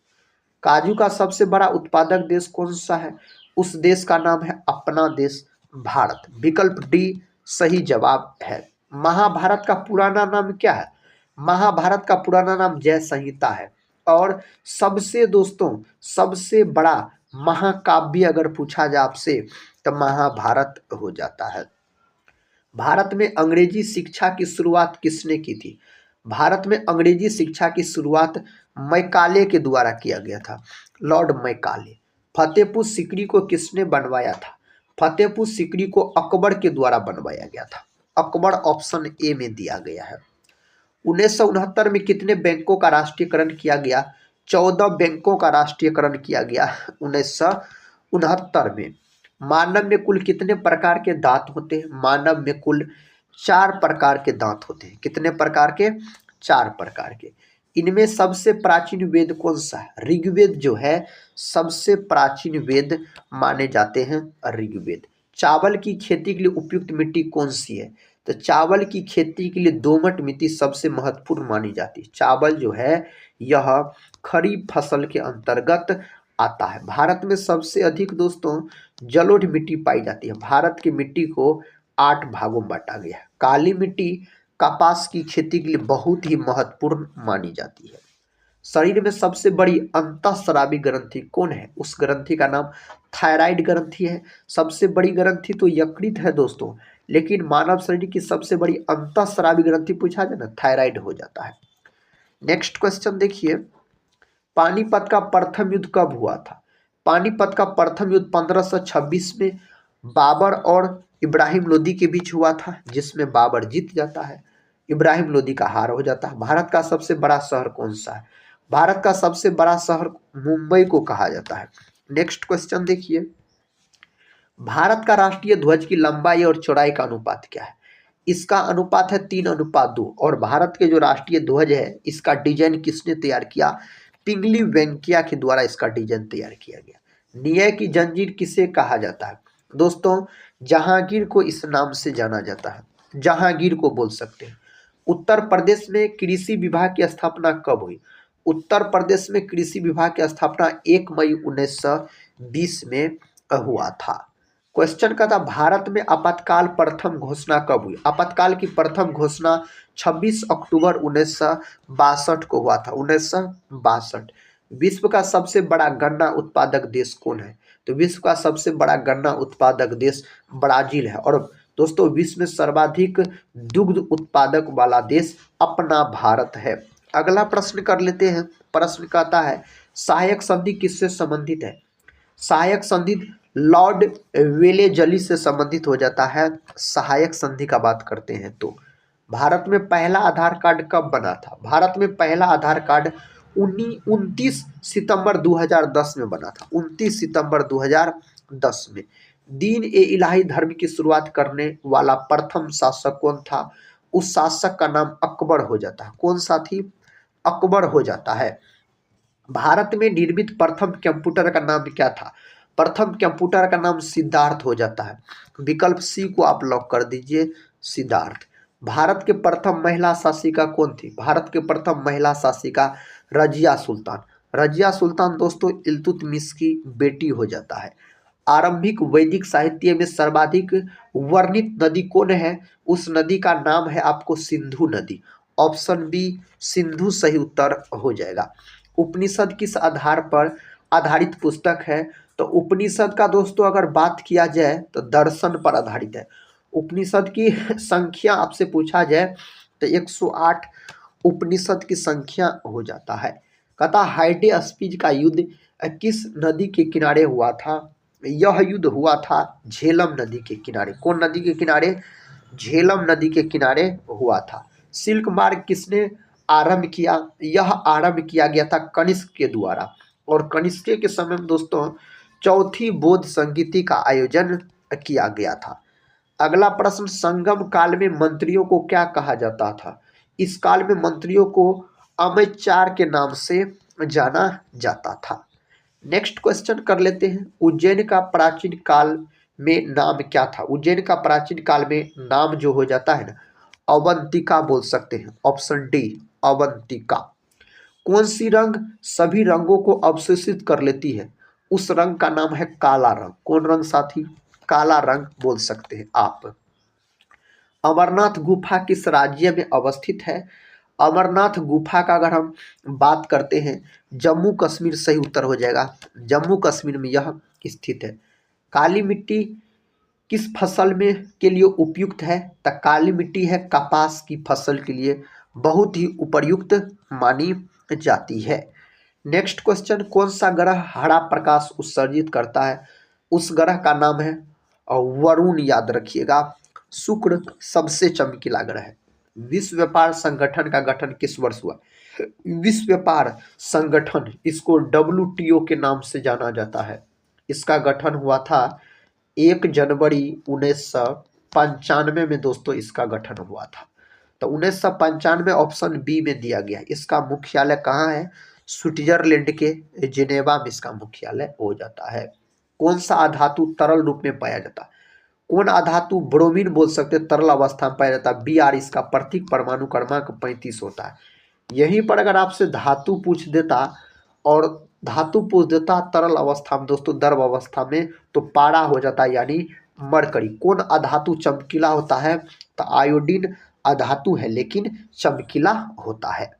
काजू का सबसे बड़ा उत्पादक देश कौन सा है? उस देश का नाम है अपना देश भारत। विकल्प डी सही जवाब है। महाभारत का पुराना नाम क्या है? महाभारत का पुराना नाम जय संहिता है। और सबसे बड़ा महाकाव्य अगर पूछा जाए आपसे तो महाभारत हो जाता है। भारत में अंग्रेजी शिक्षा की शुरुआत किसने की थी? भारत में अंग्रेजी शिक्षा की शुरुआत मैकाले के द्वारा किया गया था, लॉर्ड मैकाले। फतेहपुर सीकरी को किसने बनवाया था? फतेहपुर सीकरी को अकबर के द्वारा बनवाया गया था। अकबर ऑप्शन ए में दिया गया है। 1969 में कितने बैंकों का राष्ट्रीयकरण किया गया? 14 बैंकों का राष्ट्रीयकरण किया गया 1969 में। मानव में कुल कितने प्रकार के दांत होते हैं? मानव में कुल 4 प्रकार के दांत होते हैं। कितने प्रकार के? 4 प्रकार के। इनमें सबसे प्राचीन वेद कौन सा है? ऋग्वेद जो है सबसे प्राचीन वेद माने जाते हैं ऋग्वेद। चावल की खेती के लिए उपयुक्त मिट्टी कौन सी है? तो चावल की खेती के लिए दोमट मिट्टी सबसे महत्वपूर्ण मानी जाती है। चावल जो है यह खरीफ फसल के अंतर्गत आता है। भारत में सबसे अधिक दोस्तों जलोढ़ मिट्टी पाई जाती है। भारत की मिट्टी को 8 भागों में बांटा गया है। काली मिट्टी कपास की खेती के लिए बहुत ही महत्वपूर्ण मानी जाती है। शरीर में सबसे बड़ी अंतःस्रावी ग्रंथि कौन है? उस ग्रंथि का नाम थायराइड ग्रंथि है। सबसे बड़ी ग्रंथि तो यकृत है दोस्तों, लेकिन मानव शरीर की सबसे बड़ी अंतःस्रावी ग्रंथि पूछा जाए ना, थायराइड हो जाता है। नेक्स्ट क्वेश्चन देखिए, पानीपत का प्रथम युद्ध कब हुआ था? पानीपत का प्रथम युद्ध 1526 में बाबर और इब्राहिम लोदी के बीच हुआ था, जिसमें बाबर जीत जाता है, इब्राहिम लोदी का हार हो जाता है। भारत का सबसे बड़ा शहर कौन सा है? भारत का सबसे बड़ा शहर मुंबई को कहा जाता है। नेक्स्ट क्वेश्चन देखिए, भारत का राष्ट्रीय ध्वज की लंबाई और चौड़ाई का अनुपात क्या है? इसका अनुपात है 3:2। और भारत के जो राष्ट्रीय ध्वज है इसका डिजाइन किसने तैयार किया? पिंगली वेंकैया के द्वारा इसका डिजाइन तैयार किया गया। न्याय की जंजीर किसे कहा जाता है? दोस्तों, जहांगीर को इस नाम से जाना जाता है, जहांगीर को बोल सकते हैं। उत्तर प्रदेश में कृषि विभाग की स्थापना कब हुई? उत्तर प्रदेश में कृषि विभाग की स्थापना 1 मई 1920 में हुआ था। क्वेश्चन का था भारत में आपातकाल प्रथम घोषणा कब हुई? आपातकाल की प्रथम घोषणा 26 अक्टूबर 1962 को हुआ था, 1962। विश्व का सबसे बड़ा गन्ना उत्पादक देश कौन है? तो विश्व का सबसे बड़ा गन्ना उत्पादक देश ब्राजील है। और दोस्तों, विश्व में सर्वाधिक दुग्ध उत्पादक वाला देश अपना भारत है। अगला प्रश्न कर लेते हैं। प्रश्न कहता है सहायक संधि किससे संबंधित है? सहायक संधि लॉर्ड वेलेजली से संबंधित हो जाता है। सहायक संधि का बात करते हैं तो भारत में पहला आधार कार्ड कब बना था? भारत में पहला आधार कार्ड 29 सितंबर 2010 में बना था, 29 सितंबर 2010 में। दीन ए इलाही धर्म की शुरुआत करने वाला प्रथम शासक कौन था? उस शासक का नाम अकबर हो जाता है। कौन सा थी? अकबर हो जाता है। भारत में निर्मित प्रथम कंप्यूटर का नाम क्या था? प्रथम कंप्यूटर का नाम सिद्धार्थ हो जाता है। विकल्प सी को आप लॉक कर दीजिए, सिद्धार्थ। भारत के प्रथम महिला शासिका कौन थी? भारत के प्रथम महिला शासिका रजिया सुल्तान। रजिया सुल्तान दोस्तों इल्तुतमिश की बेटी हो जाता है। आरंभिक वैदिक साहित्य में सर्वाधिक वर्णित नदी कौन है? उस नदी का नाम है आपको सिंधु नदी। ऑप्शन बी सिंधु सही उत्तर हो जाएगा। उपनिषद किस आधार पर आधारित पुस्तक है? तो उपनिषद का दोस्तों अगर बात किया जाए तो दर्शन पर आधारित है। उपनिषद की संख्या आपसे पूछा जाए तो 108 उपनिषद की संख्या हो जाता है। कहता हाइडेस्पिज का युद्ध किस नदी के किनारे हुआ था? यह युद्ध हुआ था झेलम नदी के किनारे। कौन नदी के किनारे? झेलम नदी के किनारे हुआ था। सिल्क मार्ग किसने आरंभ किया? यह आरंभ किया गया था कनिष्क के द्वारा, और कनिष्क के समय में दोस्तों चौथी बौद्ध संगीति का आयोजन किया गया था। अगला प्रश्न, संगम काल में मंत्रियों को क्या कहा जाता था? इस काल में मंत्रियों को अमैचार के नाम से जाना जाता था। नेक्स्ट क्वेश्चन कर लेते हैं। उज्जैन का प्राचीन काल में नाम क्या था? उज्जैन का प्राचीन काल में नाम जो हो जाता है ना, अवंतिका बोल सकते हैं। Option D Avantika. कौन सी रंग सभी रंगों को अवशोषित कर लेती है? उस रंग का नाम है काला रंग। कौन रंग साथी? काला रंग बोल सकते हैं आप। अमरनाथ गुफा किस राज्य में अवस्थित है? अमरनाथ गुफा का अगर हम बात करते हैं जम्मू कश्मीर सही उत्तर हो जाएगा। जम्मू कश्मीर में यह स्थित है। काली मिट्टी किस फसल में के लिए उपयुक्त है? तो काली मिट्टी है कपास की फसल के लिए बहुत ही उपयुक्त मानी जाती है। नेक्स्ट क्वेश्चन, कौन सा ग्रह हरा प्रकाश उत्सर्जित करता है? उस ग्रह का नाम है वरुण, याद रखिएगा। शुक्र सबसे चमकीला ग्रह है। विश्व व्यापार संगठन का गठन किस वर्ष हुआ? विश्व व्यापार संगठन, इसको WTO के नाम से जाना जाता है। इसका गठन हुआ था 1 जनवरी 1995 में दोस्तों इसका गठन हुआ था। तो 1995 ऑप्शन बी में दिया गया। इसका मुख्यालय कहाँ है? स्विट्जरलैंड के जिनेवा में इसका मुख्यालय हो जाता है। कौन सा अधातु तरल रूप में पाया जाता है? कौन अधातु? ब्रोमीन बोल सकते, तरल अवस्था में पाया जाता है। Br इसका प्रतीक परमाणु क्रमांक 35 होता है। यहीं पर अगर आपसे धातु पूछ देता और धातु पूछ देता तरल अवस्था में दोस्तों, द्रव अवस्था में, तो पारा हो जाता है यानी मरकरी। कौन अधातु चमकीला होता है? तो आयोडीन अधातु है लेकिन चमकीला होता है।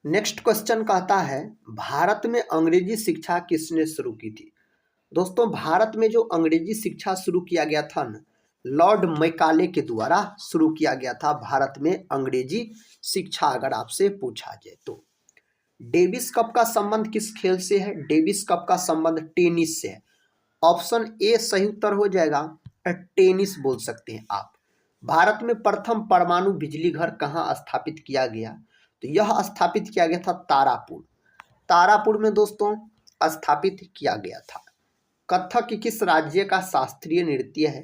नेक्स्ट क्वेश्चन कहता है भारत में अंग्रेजी शिक्षा किसने शुरू की थी? दोस्तों भारत में जो अंग्रेजी शिक्षा शुरू किया गया था ना, लॉर्ड मैकाले के द्वारा शुरू किया गया था भारत में अंग्रेजी शिक्षा, अगर आपसे पूछा जाए तो। डेविस कप का संबंध किस खेल से है? डेविस कप का संबंध टेनिस से है। ऑप्शन ए सही उत्तर हो जाएगा। टेनिस बोल सकते हैं आप। भारत में प्रथम परमाणु बिजली घर कहाँ स्थापित किया गया? तो यह स्थापित किया गया था तारापुर। तारापुर में दोस्तों स्थापित किया गया था। कथक किस राज्य का शास्त्रीय नृत्य है?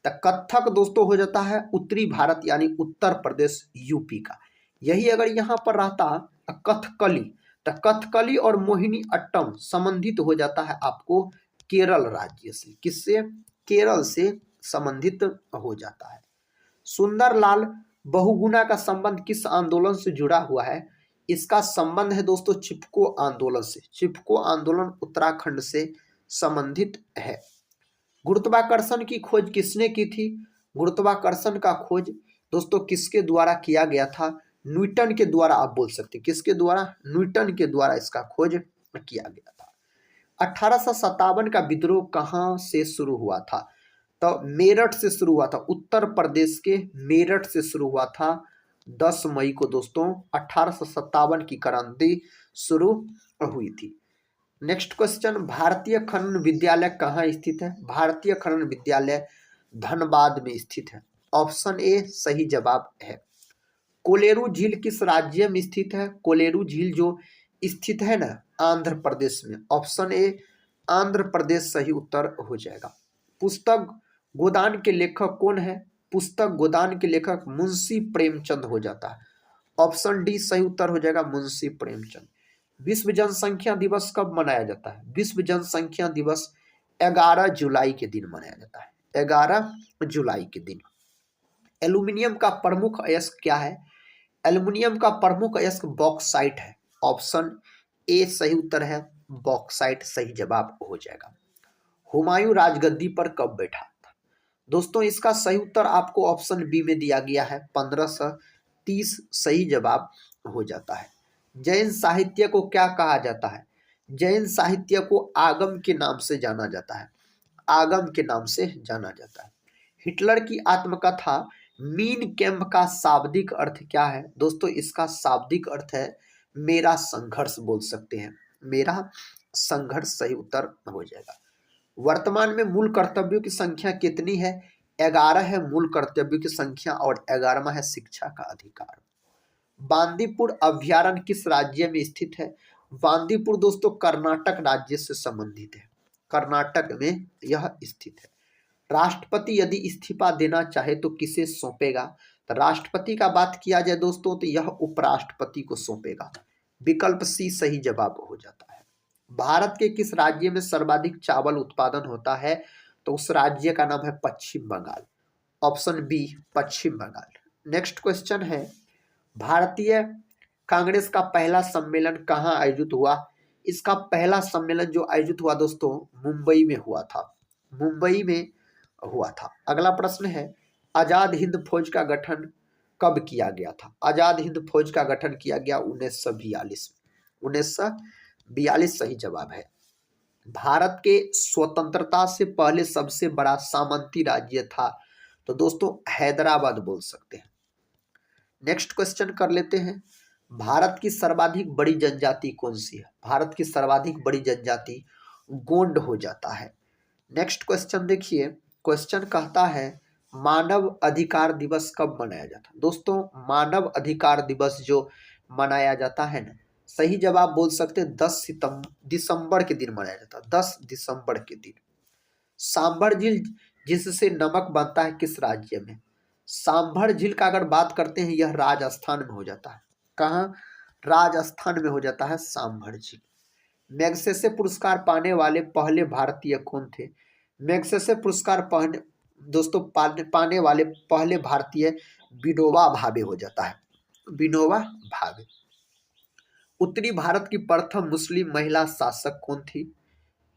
तो कथक दोस्तों हो जाता है उत्तरी भारत यानी उत्तर प्रदेश यूपी का। यही अगर यहाँ पर रहता कथकली, तो कथकली और मोहिनी अट्टम संबंधित हो जाता है आपको केरल राज्य से। किससे? केरल से संबंधित हो जाता है। सुंदरलाल बहुगुणा का संबंध किस आंदोलन से जुड़ा हुआ है? इसका संबंध है दोस्तों चिपको आंदोलन से। चिपको आंदोलन उत्तराखंड से संबंधित है। गुरुत्वाकर्षण की खोज किसने की थी? गुरुत्वाकर्षण का खोज दोस्तों किसके द्वारा किया गया था? न्यूटन के द्वारा आप बोल सकते हैं। किसके द्वारा? न्यूटन के द्वारा इसका खोज किया गया था। 1857 का विद्रोह कहाँ से शुरू हुआ था? तो मेरठ से शुरू हुआ था। उत्तर प्रदेश के मेरठ से शुरू हुआ था। 10 मई को दोस्तों 1857 की क्रांति शुरू हुई थी। नेक्स्ट क्वेश्चन, भारतीय खनन विद्यालय कहाँ स्थित है? भारतीय खनन विद्यालय धनबाद में स्थित है। ऑप्शन ए सही जवाब है। कोलेरू झील किस राज्य में स्थित है? कोलेरू झील जो स्थित है ना आंध्र प्रदेश में। ऑप्शन ए आंध्र प्रदेश सही उत्तर हो जाएगा। पुस्तक गोदान के लेखक कौन है? पुस्तक गोदान के लेखक मुंशी प्रेमचंद हो जाता है। ऑप्शन डी सही उत्तर हो जाएगा, मुंशी प्रेमचंद। विश्व जनसंख्या दिवस कब मनाया जाता है? विश्व जनसंख्या दिवस 11 जुलाई के दिन मनाया जाता है। 11 जुलाई के दिन। एल्यूमिनियम का प्रमुख अयस्क क्या है? एल्यूमिनियम का प्रमुख अयस्क बॉक्साइट है। ऑप्शन ए सही उत्तर है, बॉक्साइट सही जवाब हो जाएगा। हुमायूं राजगद्दी पर कब बैठा था? दोस्तों इसका सही उत्तर आपको ऑप्शन बी में दिया गया है, 1530 सही जवाब हो जाता है। जैन साहित्य को क्या कहा जाता है? जैन साहित्य को आगम के नाम से जाना जाता है, आगम के नाम से जाना जाता है। हिटलर की आत्मकथा मीन कैम्प का शाब्दिक अर्थ क्या है? दोस्तों इसका शाब्दिक अर्थ है मेरा संघर्ष, बोल सकते हैं मेरा संघर्ष, सही उत्तर हो जाएगा। वर्तमान में मूल कर्तव्यों की संख्या कितनी है? 11 है मूल कर्तव्यों की संख्या, और 11वां है शिक्षा का अधिकार। बांदीपुर अभ्यारण्य किस राज्य में स्थित है? बांदीपुर दोस्तों कर्नाटक राज्य से संबंधित है, कर्नाटक में यह स्थित है। राष्ट्रपति यदि इस्तीफा देना चाहे तो किसे सौंपेगा? तो राष्ट्रपति का बात किया जाए दोस्तों तो यह उपराष्ट्रपति को सौंपेगा। विकल्प सी सही जवाब हो जाता है। भारत के किस राज्य में सर्वाधिक चावल उत्पादन होता है? तो उस राज्य का नाम है पश्चिम बंगाल, ऑप्शन बी पश्चिम बंगाल। नेक्स्ट क्वेश्चन है, भारतीय कांग्रेस का पहला सम्मेलन कहाँ आयोजित हुआ? इसका पहला सम्मेलन जो आयोजित हुआ दोस्तों मुंबई में हुआ था, मुंबई में हुआ था। अगला प्रश्न है, आजाद हिंद फौज का गठन कब किया गया था? आजाद हिंद फौज का गठन किया गया 1942 में, 1942 सही जवाब है। भारत के स्वतंत्रता से पहले सबसे बड़ा सामंती राज्य था? तो दोस्तों हैदराबाद बोल सकते हैं। नेक्स्ट क्वेश्चन कर लेते हैं, भारत की सर्वाधिक बड़ी जनजाति कौन सी है? भारत की सर्वाधिक बड़ी जनजाति गोंड हो जाता है। नेक्स्ट क्वेश्चन देखिए, क्वेश्चन कहता है मानव अधिकार दिवस कब मनाया जाता है? दोस्तों मानव अधिकार दिवस जो मनाया जाता है ना, सही जवाब बोल सकते हैं 10 दिसंबर के दिन मनाया जाता है, 10 दिसंबर के दिन। सांभर झील जिससे नमक बनता है किस राज्य में? सांभर झील का अगर बात करते हैं यह राजस्थान में हो जाता है। कहाँ? राजस्थान में हो जाता है सांभर झील। मैग्सेसे पुरस्कार पाने वाले पहले भारतीय कौन थे? मैग्सेसे पुरस्कार पाने वाले पहले भारतीय विनोबा भावे हो जाता है, विनोबा भावे। उत्तरी भारत की प्रथम मुस्लिम महिला शासक कौन थी?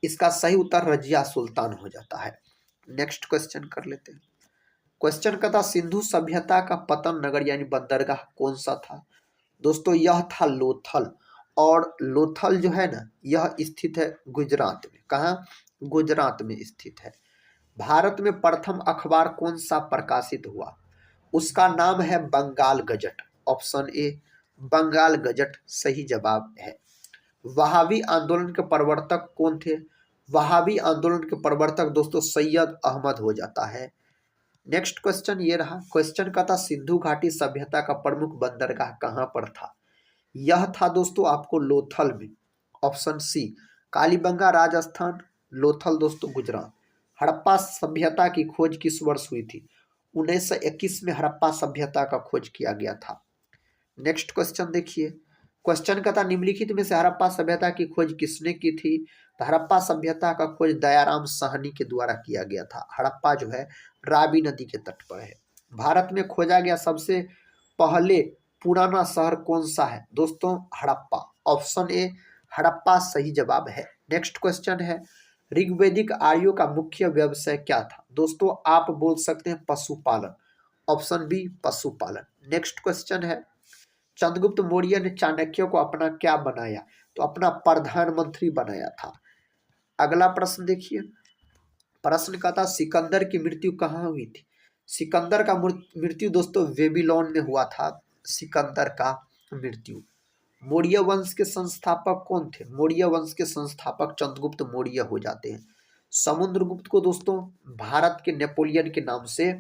इसका सही उत्तर रजिया सुल्तान हो जाता है। नेक्स्ट क्वेश्चन कर लेते हैं, क्वेश्चन का था सिंधु सभ्यता का पतन नगर यानी बंदरगाह कौन सा था? दोस्तों यह था लोथल, और लोथल जो है ना यह स्थित है गुजरात में। कहाँ? गुजरात में स्थित है। भारत में प्रथम अखबार कौन सा प्रकाशित हुआ? उसका नाम है Bengal Gazette, option A Bengal Gazette सही जवाब है। वहाबी आंदोलन के प्रवर्तक कौन थे? वहाबी आंदोलन के प्रवर्तक दोस्तों सैयद अहमद हो जाता है। नेक्स्ट क्वेश्चन ये रहा, क्वेश्चन का था सिंधु घाटी सभ्यता का प्रमुख बंदरगाह कहाँ पर था? यह था दोस्तों आपको लोथल में, ऑप्शन सी। कालीबंगा राजस्थान, लोथल दोस्तों गुजरात। हड़प्पा सभ्यता की खोज किस वर्ष हुई थी? 1921 में हड़प्पा सभ्यता का खोज किया गया था। नेक्स्ट क्वेश्चन देखिए, क्वेश्चन का था निम्नलिखित में से हड़प्पा सभ्यता की खोज किसने की थी? तो हड़प्पा सभ्यता का खोज दयाराम साहनी के द्वारा किया गया था। हड़प्पा जो है रावी नदी के तट पर है। भारत में खोजा गया सबसे पहले पुराना शहर कौन सा है? दोस्तों हड़प्पा, ऑप्शन ए हड़प्पा सही जवाब है। नेक्स्ट क्वेश्चन है, ऋग्वैदिक आर्यों का मुख्य व्यवसाय क्या था? दोस्तों आप बोल सकते हैं पशुपालन, ऑप्शन बी पशुपालन। नेक्स्ट क्वेश्चन है, चंद्रगुप्त मौर्य ने चाणक्य को अपना क्या बनाया? तो अपना प्रधानमंत्री बनाया था। अगला प्रश्न देखिए, प्रश्न का था सिकंदर की मृत्यु कहाँ हुई थी? सिकंदर का मृत्यु दोस्तों बेबीलोन में हुआ था, सिकंदर का मृत्यु। मौर्य वंश के संस्थापक कौन थे? मौर्य वंश के संस्थापक चंद्रगुप्त मौर्य हो जाते हैं। समुद्रगुप्त को दोस्तों भारत के नेपोलियन के नाम से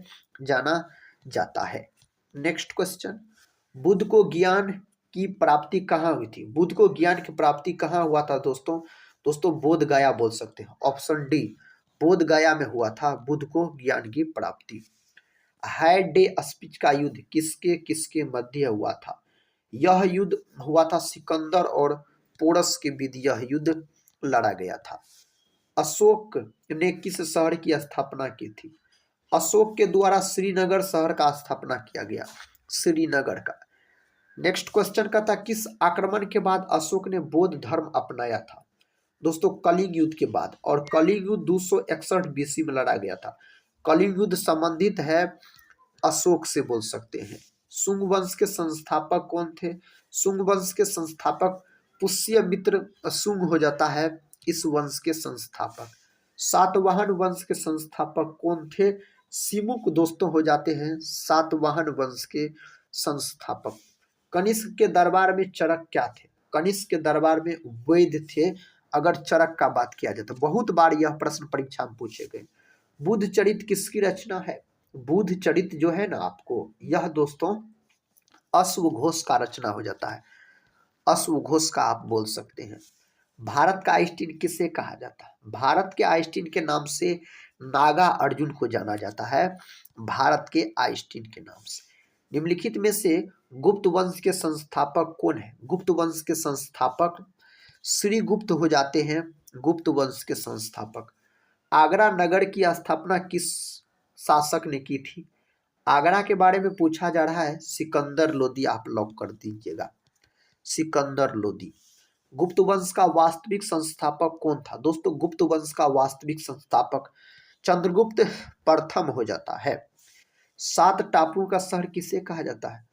जाना जाता है। नेक्स्ट क्वेश्चन, बुद्ध को ज्ञान की प्राप्ति कहाँ हुई थी? बुद्ध को ज्ञान की प्राप्ति कहाँ हुआ था दोस्तों? दोस्तों बोध गया बोल सकते हैं, ऑप्शन डी बोध गया में हुआ था बुद्ध को ज्ञान की प्राप्ति। हाय डे स्पीच का युद्ध किसके किसके मध्य हुआ था? यह युद्ध हुआ था सिकंदर और पोरस के बीच, यह युद्ध लड़ा गया था। अशोक ने किस शहर की स्थापना की थी? अशोक के द्वारा श्रीनगर शहर का स्थापना किया गया, श्रीनगर का। नेक्स्ट क्वेश्चन का था किस आक्रमण के बाद अशोक ने बौद्ध धर्म अपनाया था? दोस्तों कलिंग युद्ध के बाद, और कलिंग युद्ध 261 बीसी में लड़ा गया था। कलिंग युद्ध संबंधित है अशोक से बोल सकते हैं। शुंग वंश के संस्थापक कौन थे? शुंग वंश के संस्थापक पुष्यमित्र शुंग हो जाता है इस वंश के संस्थापक। सातवाहन वंश के संस्थापक कौन थे? सिमुक दोस्तों हो जाते हैं सातवाहन वंश के संस्थापक। कनिष्क के दरबार में चरक क्या थे? कनिष्क के दरबार में वैद्य थे, अगर चरक का बात किया जाए तो। बहुत बार यह प्रश्न परीक्षा में पूछे गए। बुद्ध चरित किसकी रचना है? बुद्ध चरित जो है ना आपको, यह दोस्तों अश्वघोष का रचना हो जाता है। अश्वघोष का आप बोल सकते हैं। भारत का आइंस्टीन किसे कहा जाता है? भारत के आइंस्टीन के नाम से नागा अर्जुन को जाना जाता है, भारत के आइंस्टीन के नाम से। निम्नलिखित में से गुप्त वंश के संस्थापक कौन है? गुप्त वंश के संस्थापक श्री गुप्त हो जाते हैं, गुप्त वंश के संस्थापक। आगरा नगर की स्थापना किस शासक ने की थी? आगरा के बारे में पूछा जा रहा है, सिकंदर लोदी आप लॉक कर दीजिएगा, सिकंदर लोदी। गुप्त वंश का वास्तविक संस्थापक कौन था? दोस्तों गुप्त वंश का वास्तविक संस्थापक चंद्रगुप्त प्रथम हो जाता है। 7 टापुओं का शहर किसे कहा जाता है?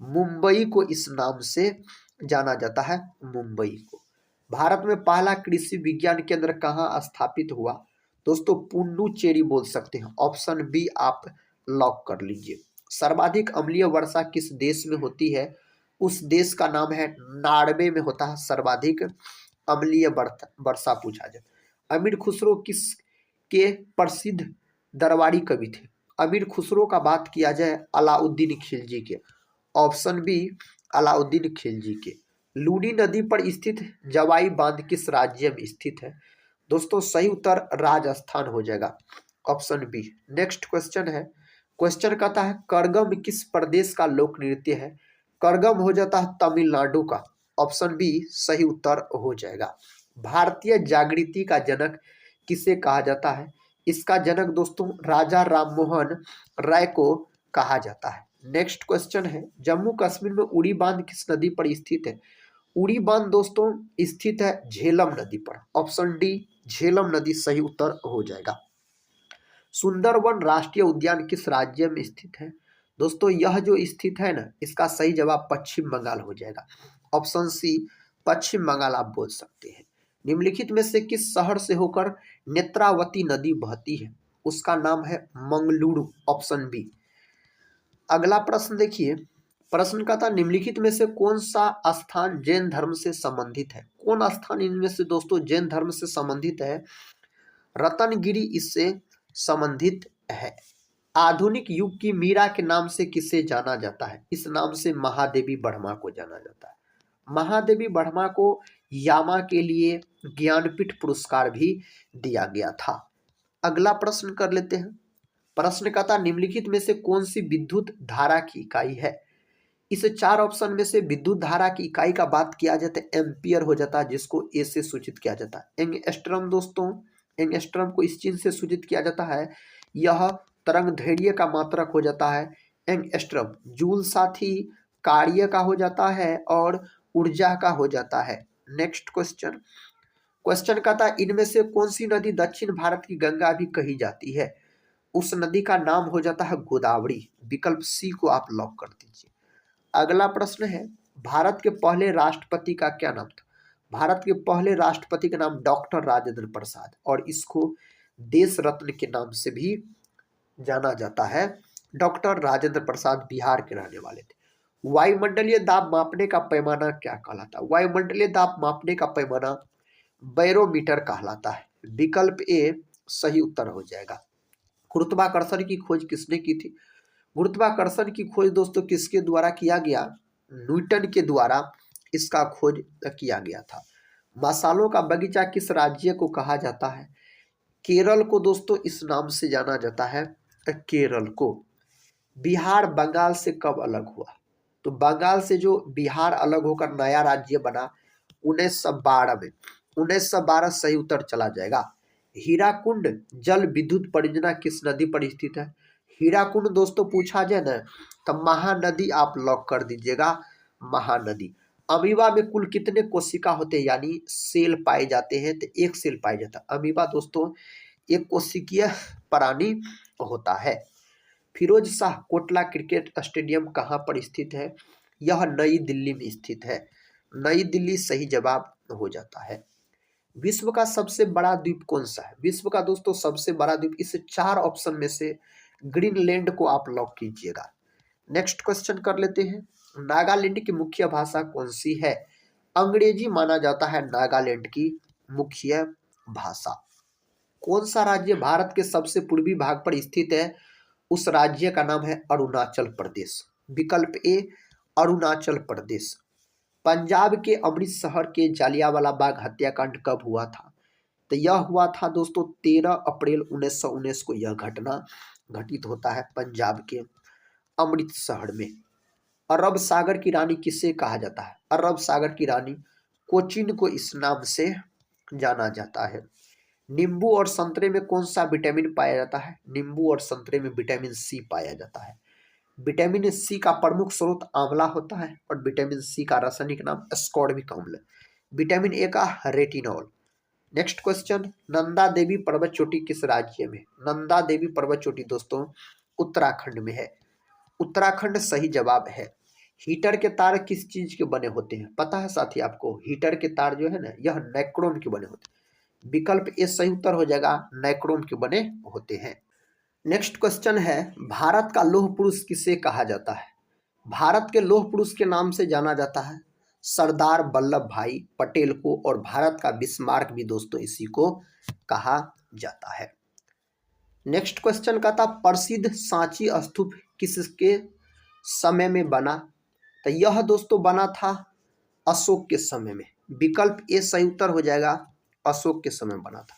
मुंबई को इस नाम से जाना जाता है, मुंबई को। भारत में पहला कृषि विज्ञान केंद्र कहाँ स्थापित हुआ? दोस्तों पुडुचेरी बोल सकते हैं, ऑप्शन बी आप लॉक कर लीजिए। सर्वाधिक अम्लीय वर्षा किस देश में होती है? उस देश का नाम है नॉर्वे में होता है सर्वाधिक अम्लीय वर्षा पूछा जाए। अमीर खुसरो किस के प्रसिद्ध दरबारी कवि थे? अमीर खुसरो का बात किया जाए अलाउद्दीन खिलजी के, ऑप्शन बी अलाउद्दीन खिलजी के। लूनी नदी पर स्थित जवाई बांध किस राज्य में स्थित है? दोस्तों सही उत्तर राजस्थान हो जाएगा, ऑप्शन बी। नेक्स्ट क्वेश्चन है, क्वेश्चन कहता है करगम किस प्रदेश का लोक नृत्य है? करगम हो जाता है तमिलनाडु का, ऑप्शन बी सही उत्तर हो जाएगा। भारतीय जागृति का जनक किसे कहा जाता है? इसका जनक दोस्तों राजा राममोहन राय को कहा जाता है। नेक्स्ट क्वेश्चन है, जम्मू कश्मीर में उड़ी बांध किस नदी पर स्थित है? उड़ी बांध दोस्तों स्थित है झेलम नदी पर, ऑप्शन डी झेलम नदी सही उत्तर हो जाएगा। सुंदरवन राष्ट्रीय उद्यान किस राज्य में स्थित है? दोस्तों यह जो स्थित है ना, इसका सही जवाब पश्चिम बंगाल हो जाएगा, ऑप्शन सी पश्चिम बंगाल आप बोल सकते हैं। निम्नलिखित में से किस शहर से होकर नेत्रावती नदी बहती है? उसका नाम है मंगलुरु, ऑप्शन बी। अगला प्रश्न देखिए, प्रश्न का था निम्नलिखित में से कौन सा स्थान जैन धर्म से संबंधित है? कौन स्थान इनमें से दोस्तों जैन धर्म से संबंधित है? रतनगिरी इससे संबंधित है। आधुनिक युग की मीरा के नाम से किसे जाना जाता है? इस नाम से महादेवी वर्मा को जाना जाता है। महादेवी वर्मा को यामा के लिए ज्ञानपीठ पुरस्कार भी दिया गया था। अगला प्रश्न कर लेते हैं। प्रश्न का था निम्नलिखित में से कौन सी विद्युत धारा की इकाई है? इस 4 ऑप्शन में से विद्युत धारा की इकाई का बात किया जाता है एम्पियर हो जाता है, जिसको ए से सूचित किया जाता है। एंगस्ट्रम दोस्तों, एंगस्ट्रम को इस चीज से सूचित किया जाता है, यह तरंग दैर्घ्य का मात्रक हो जाता है एंगस्ट्रम। जूल साथी कार्य का हो जाता है और ऊर्जा का हो जाता है। नेक्स्ट क्वेश्चन, क्वेश्चन का था इनमें से कौन सी नदी दक्षिण भारत की गंगा भी कही जाती है? उस नदी का नाम हो जाता है गोदावरी, विकल्प सी को आप लॉक कर दीजिए। अगला प्रश्न है, भारत के पहले राष्ट्रपति का क्या नाम था? भारत के पहले राष्ट्रपति का नाम डॉक्टर राजेंद्र प्रसाद, और इसको देश रत्न के नाम से भी जाना जाता है। डॉक्टर राजेंद्र प्रसाद बिहार के रहने वाले थे। वायुमंडलीय दाब मापने का पैमाना क्या कहलाता है? वायुमंडलीय दाब मापने का पैमाना बैरोमीटर कहलाता है, विकल्प ए सही उत्तर हो जाएगा। गुरुत्वाकर्षण की खोज किसने की थी? गुरुत्वाकर्षण की खोज दोस्तों किसके द्वारा किया गया? न्यूटन के द्वारा इसका खोज किया गया था। मसालों का बगीचा किस राज्य को कहा जाता है? केरल को दोस्तों इस नाम से जाना जाता है, केरल को। बिहार बंगाल से कब अलग हुआ? तो बंगाल से जो बिहार अलग होकर नया राज्य बना 1912 में, 1912 सही उत्तर चला जाएगा। हीराकुंड जल विद्युत परियोजना किस नदी पर स्थित है? हीराकुंड दोस्तों पूछा जाए ना तो महानदी आप लॉक कर दीजिएगा, महानदी। अमीबा में कुल कितने कोशिका होते हैं यानी सेल पाए जाते हैं? तो एक सेल पाया जाता है। अमीबा दोस्तों एक कोशिकीय प्राणी होता है। फिरोज शाह कोटला क्रिकेट स्टेडियम कहाँ पर स्थित है? यह नई दिल्ली में स्थित है। नई दिल्ली सही जवाब हो जाता है। विश्व का सबसे बड़ा द्वीप कौन सा है? विश्व का दोस्तों सबसे बड़ा द्वीप, इस 4 ऑप्शन में से ग्रीनलैंड को आप लॉक कीजिएगा। नेक्स्ट क्वेश्चन कर लेते हैं। नागालैंड की मुख्य भाषा कौन सी है? अंग्रेजी माना जाता है नागालैंड की मुख्य भाषा। कौन सा राज्य भारत के सबसे पूर्वी भाग पर स्थित है? उस राज्य का नाम है अरुणाचल प्रदेश। विकल्प ए अरुणाचल प्रदेश। पंजाब के अमृतसर के जालियांवाला बाग हत्याकांड कब हुआ था? तो यह हुआ था दोस्तों 13 अप्रैल 1919 को यह घटना घटित होता है पंजाब के अमृतसर में। अरब सागर की रानी किसे कहा जाता है? अरब सागर की रानी कोचीन को इस नाम से जाना जाता है। नींबू और संतरे में कौन सा विटामिन पाया जाता है? नींबू और संतरे में विटामिन सी पाया जाता है। विटामिन सी का प्रमुख स्रोत आंवला होता है और विटामिन सी का रासायनिक नाम एस्कॉर्बिक अम्ल। विटामिन ए का retinol. Next question, Nanda Devi पर्वत चोटी किस राज्य में? नंदा देवी पर्वत चोटी दोस्तों उत्तराखंड में है। उत्तराखंड सही जवाब है। हीटर के तार किस चीज के बने होते हैं? पता है साथी आपको? हीटर के तार जो है ना यह नाइक्रोम के बने होते हैं। विकल्प ए सही उत्तर हो जाएगा, नाइक्रोम के बने होते हैं। नेक्स्ट क्वेश्चन है, भारत का लौह पुरुष किसे कहा जाता है? भारत के लौह पुरुष के नाम से जाना जाता है सरदार वल्लभ भाई पटेल को, और भारत का बिस्मार्क भी दोस्तों इसी को कहा जाता है। नेक्स्ट क्वेश्चन का था, प्रसिद्ध सांची स्तूप किसके समय में बना? तो यह दोस्तों बना था अशोक के समय में। विकल्प ए सही उत्तर हो जाएगा, अशोक के समय बना था।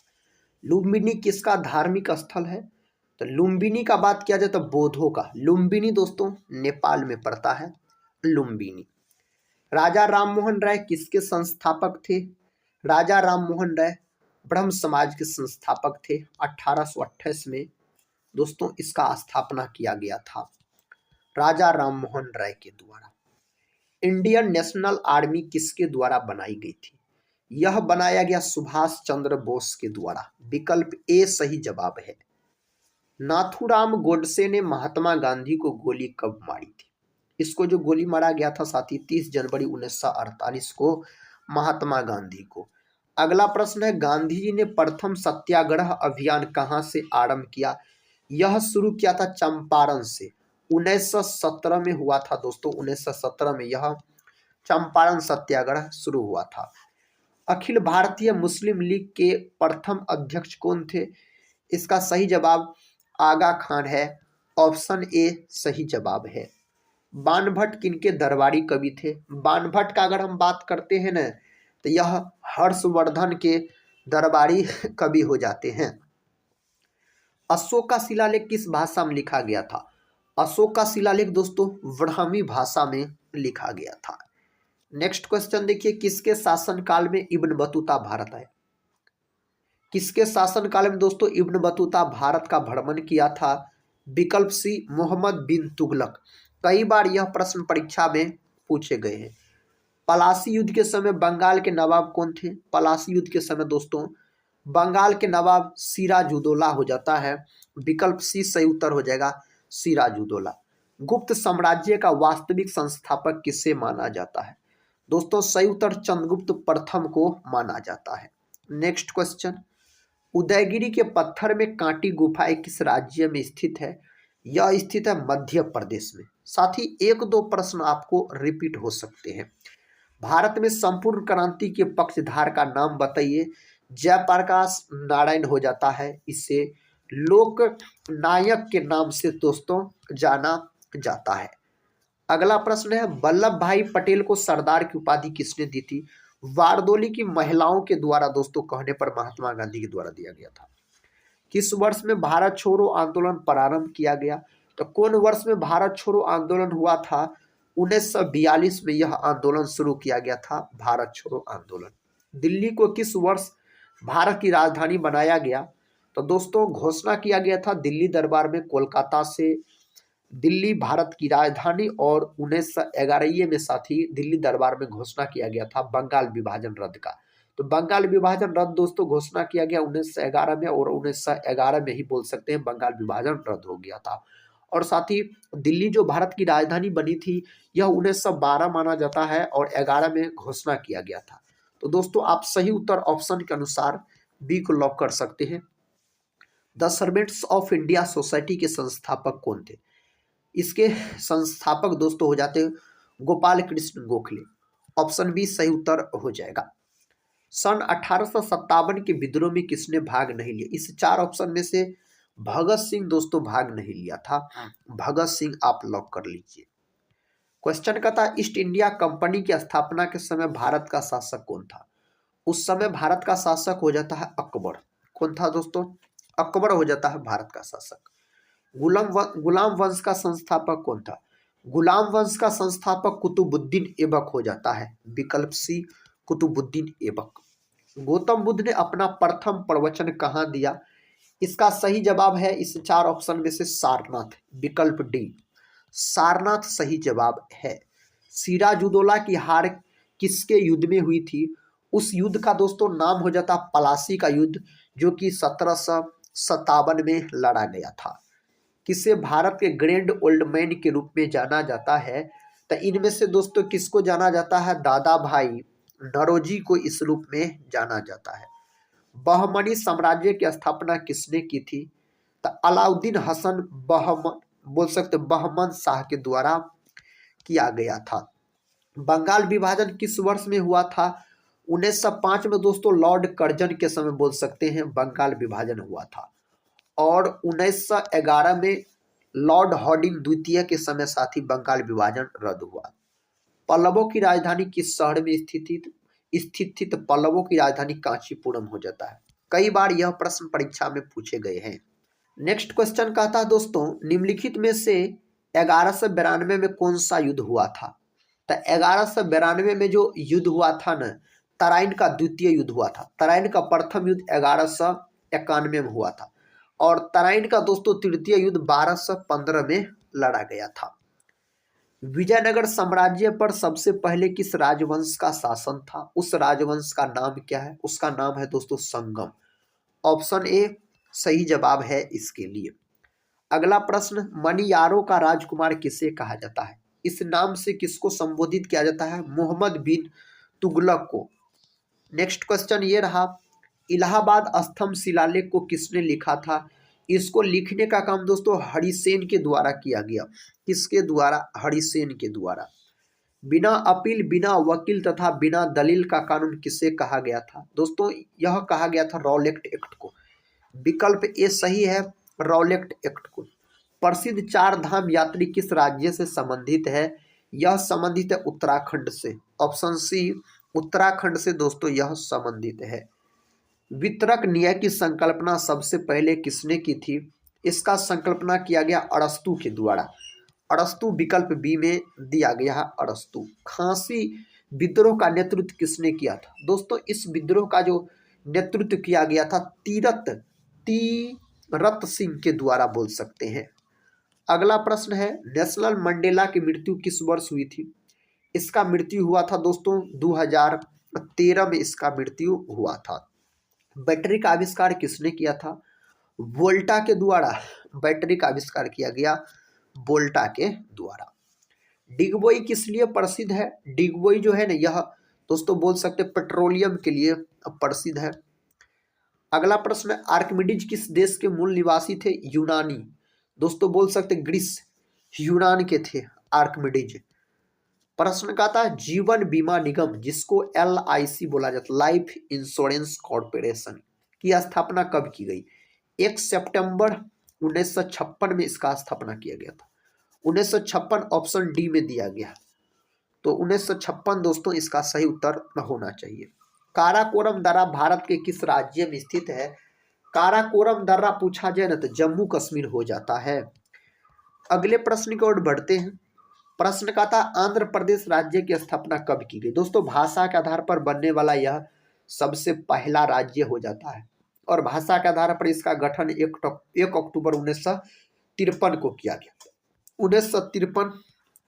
लुम्बिनी किसका धार्मिक स्थल है? तो लुम्बिनी का बात किया जाए तो बौद्धों का। लुम्बिनी दोस्तों नेपाल में पड़ता है लुम्बिनी। राजा राममोहन राय किसके संस्थापक थे? राजा राममोहन राय ब्रह्म समाज के संस्थापक थे। 1828 में दोस्तों इसका स्थापना किया गया था राजा राममोहन राय के द्वारा। इंडियन नेशनल आर्मी किसके द्वारा बनाई गई थी? यह बनाया गया सुभाष चंद्र बोस के द्वारा। विकल्प ए सही जवाब है। नाथूराम गोडसे ने महात्मा गांधी को गोली कब मारी थी? इसको जो गोली मारा गया था साथी 30 जनवरी 1948 को महात्मा गांधी को। अगला प्रश्न है, गांधी जी ने प्रथम सत्याग्रह अभियान कहां से आरंभ किया? यह शुरू किया था चंपारण से। 1917 में हुआ था दोस्तों। 1917 में यह चंपारण सत्याग्रह शुरू हुआ था। अखिल भारतीय मुस्लिम लीग के प्रथम अध्यक्ष कौन थे? इसका सही जवाब आगा खान है। ऑप्शन ए सही जवाब है। बाणभट्ट किनके दरबारी कवि थे? बाणभट्ट का अगर हम बात करते हैं ना तो यह हर्षवर्धन के दरबारी कवि हो जाते हैं। अशोक का शिलालेख किस भाषा में लिखा गया था? अशोक का शिलालेख दोस्तों ब्राह्मी भाषा में लिखा गया था। नेक्स्ट क्वेश्चन देखिए, किसके शासनकाल में इब्न बतूता भारत आए? किसके शासनकाल में दोस्तों इब्न बतूता भारत का भ्रमण किया था? विकल्प सी मोहम्मद बिन तुगलक। कई बार यह प्रश्न परीक्षा में पूछे गए हैं। पलासी युद्ध के समय बंगाल के नवाब कौन थे? पलासी युद्ध के समय दोस्तों बंगाल के नवाब सिराजुद्दौला हो जाता है। विकल्प सी सही उत्तर हो जाएगा, सिराजुद्दौला। गुप्त साम्राज्य का वास्तविक संस्थापक किसे माना जाता है? दोस्तों सही उत्तर चंद्रगुप्त प्रथम को माना जाता है। नेक्स्ट क्वेश्चन, उदयगिरी के पत्थर में कांटी गुफाएं किस राज्य में स्थित है? यह स्थित है मध्य प्रदेश में। साथ ही एक दो प्रश्न आपको रिपीट हो सकते हैं। भारत में संपूर्ण क्रांति के पक्षधार का नाम बताइए। जयप्रकाश नारायण हो जाता है। इसे लोक नायक के नाम से दोस्तों जाना जाता है। अगला प्रश्न है, वल्लभ भाई पटेल को सरदार की उपाधि किसने दी थी? बारदोली की महिलाओं के द्वारा दोस्तों कहने पर महात्मा गांधी के द्वारा दिया गया था। किस वर्ष में भारत छोड़ो आंदोलन प्रारंभ किया गया? तो कौन वर्ष में भारत छोड़ो आंदोलन हुआ था? 1942 में यह आंदोलन शुरू किया गया था, भारत छोड़ो आंदोलन। दिल्ली को किस वर्ष भारत की राजधानी बनाया गया? तो दोस्तों घोषणा किया गया था दिल्ली दरबार में कोलकाता से दिल्ली भारत की राजधानी और 1911 में साथ ही दिल्ली दरबार में घोषणा किया गया था बंगाल विभाजन रद्द का। तो बंगाल विभाजन रद्द दोस्तों घोषणा किया गया 1911 में, और 1911 में ही बोल सकते हैं बंगाल विभाजन रद्द हो गया था। और साथ ही दिल्ली जो भारत की राजधानी बनी थी यह 1912 माना जाता है और 11 में घोषणा किया गया था। तो दोस्तों आप सही उत्तर ऑप्शन के अनुसार बी को लॉक कर सकते हैं। The servants of India society के संस्थापक कौन थे? इसके संस्थापक दोस्तों हो जाते गोपाल कृष्ण गोखले। ऑप्शन बी सही उत्तर हो जाएगा। सन 1857 के विद्रोह में किसने भाग नहीं लिया? इस चार ऑप्शन में से भगत सिंह दोस्तों भाग नहीं लिया था। भगत सिंह आप लॉक कर लीजिए। क्वेश्चन का था ईस्ट इंडिया कंपनी की स्थापना के समय भारत का शासक कौन था? उस समय भारत का शासक हो जाता है अकबर। कौन था दोस्तों? अकबर हो जाता है भारत का शासक। गुलाम वंश का संस्थापक कौन था? गुलाम वंश का संस्थापक कुतुबुद्दीन ऐबक हो जाता है। विकल्प सी कुतुबुद्दीन ऐबक। गौतम बुद्ध ने अपना प्रथम प्रवचन कहाँ दिया? इसका सही जवाब है इस चार ऑप्शन में से सारनाथ। विकल्प डी सारनाथ सही जवाब है। सिराजुद्दौला की हार किसके युद्ध में हुई थी? उस युद्ध का दोस्तों नाम हो जाता पलासी का युद्ध, जो कि 1757 में लड़ा गया था। किसे भारत के ग्रैंड ओल्ड मैन के रूप में जाना जाता है? तो इनमें से दोस्तों किसको जाना जाता है? दादा भाई नौरोजी को इस रूप में जाना जाता है। बहमनी साम्राज्य की स्थापना किसने की थी? तो अलाउद्दीन हसन बहमन बोल सकते बहमन शाह के द्वारा किया गया था। बंगाल विभाजन किस वर्ष में हुआ था? 1905 में दोस्तों लॉर्ड कर्जन के समय बोल सकते हैं बंगाल विभाजन हुआ था। और 1911 में लॉर्ड हॉर्डिंग द्वितीय के समय साथ ही बंगाल विभाजन रद्द हुआ। पल्लवों की राजधानी किस शहर में स्थित थी? तो पल्लवों की राजधानी कांचीपुरम हो जाता है। कई बार यह प्रश्न परीक्षा में पूछे गए हैं। नेक्स्ट क्वेश्चन कहता है दोस्तों निम्नलिखित में से 1192 में कौन सा युद्ध हुआ था? तो 1192 में जो युद्ध हुआ था ना, तराइन का द्वितीय युद्ध हुआ था। तराइन का प्रथम युद्ध 1191 में हुआ था और तराइन का दोस्तों तृतीय युद्ध 1215 में लड़ा गया था। विजयनगर साम्राज्य पर सबसे पहले किस राजवंश का शासन था? उस राजवंश का नाम क्या है? उसका नाम है दोस्तों संगम। ऑप्शन ए सही जवाब है इसके लिए। अगला प्रश्न मनियारो का राजकुमार किसे कहा जाता है? इस नाम से किसको संबोधित किया जाता है? मोहम्मद बिन तुगलक को। नेक्स्ट क्वेश्चन ये रहा इलाहाबाद स्तंभ शिलालेख को किसने लिखा था? इसको लिखने का काम दोस्तों हरिसेन के द्वारा किया गया। किसके द्वारा? हरिसेन के द्वारा। बिना अपील, बिना वकील तथा बिना दलील का कानून किसे कहा गया था? दोस्तों यह कहा गया था रॉलेट एक्ट को। विकल्प ए सही है, रॉलेट एक्ट को। प्रसिद्ध चार धाम यात्री किस राज्य से संबंधित है? यह संबंधित है उत्तराखंड से। ऑप्शन सी उत्तराखंड से दोस्तों यह संबंधित है। वितरक न्याय की संकल्पना सबसे पहले किसने की थी? इसका संकल्पना किया गया अरस्तु के द्वारा। अरस्तु विकल्प बी में दिया गया है अरस्तु। खांसी विद्रोह का नेतृत्व किसने किया था? दोस्तों इस विद्रोह का जो नेतृत्व किया गया था तीरथ सिंह के द्वारा बोल सकते हैं। अगला प्रश्न है नेल्सन मंडेला की मृत्यु किस वर्ष हुई थी? इसका मृत्यु हुआ था दोस्तों 2013 में इसका मृत्यु हुआ था। बैटरी का आविष्कार किसने किया था? वोल्टा के द्वारा बैटरी का आविष्कार किया गया वोल्टा के द्वारा। डिगबोई किस लिए प्रसिद्ध है? डिगबोई जो है ना यह दोस्तों बोल सकते पेट्रोलियम के लिए प्रसिद्ध है। अगला प्रश्न आर्किमिडीज किस देश के मूल निवासी थे? यूनानी। दोस्तों बोल सकते ग्रीस, यूनान के थे आर्किमिडीज। प्रश्न का था जीवन बीमा निगम जिसको LIC बोला जाता लाइफ इंश्योरेंस कॉर्पोरेशन की स्थापना कब की गई? 1 सितंबर 1956 में इसका स्थापना किया गया था। 1956 ऑप्शन डी में दिया गया, तो 1956 दोस्तों इसका सही उत्तर होना चाहिए। काराकोरम दर्रा भारत के किस राज्य में स्थित है? काराकोरम दर्रा पूछा जाए ना तो जम्मू कश्मीर हो जाता है। अगले प्रश्न की ओर बढ़ते हैं। प्रश्न का था आंध्र प्रदेश राज्य की स्थापना कब की गई? दोस्तों भाषा के आधार पर बनने वाला यह सबसे पहला राज्य हो जाता है और भाषा के आधार पर इसका गठन 1 अक्टूबर 1953 को किया गया। 1953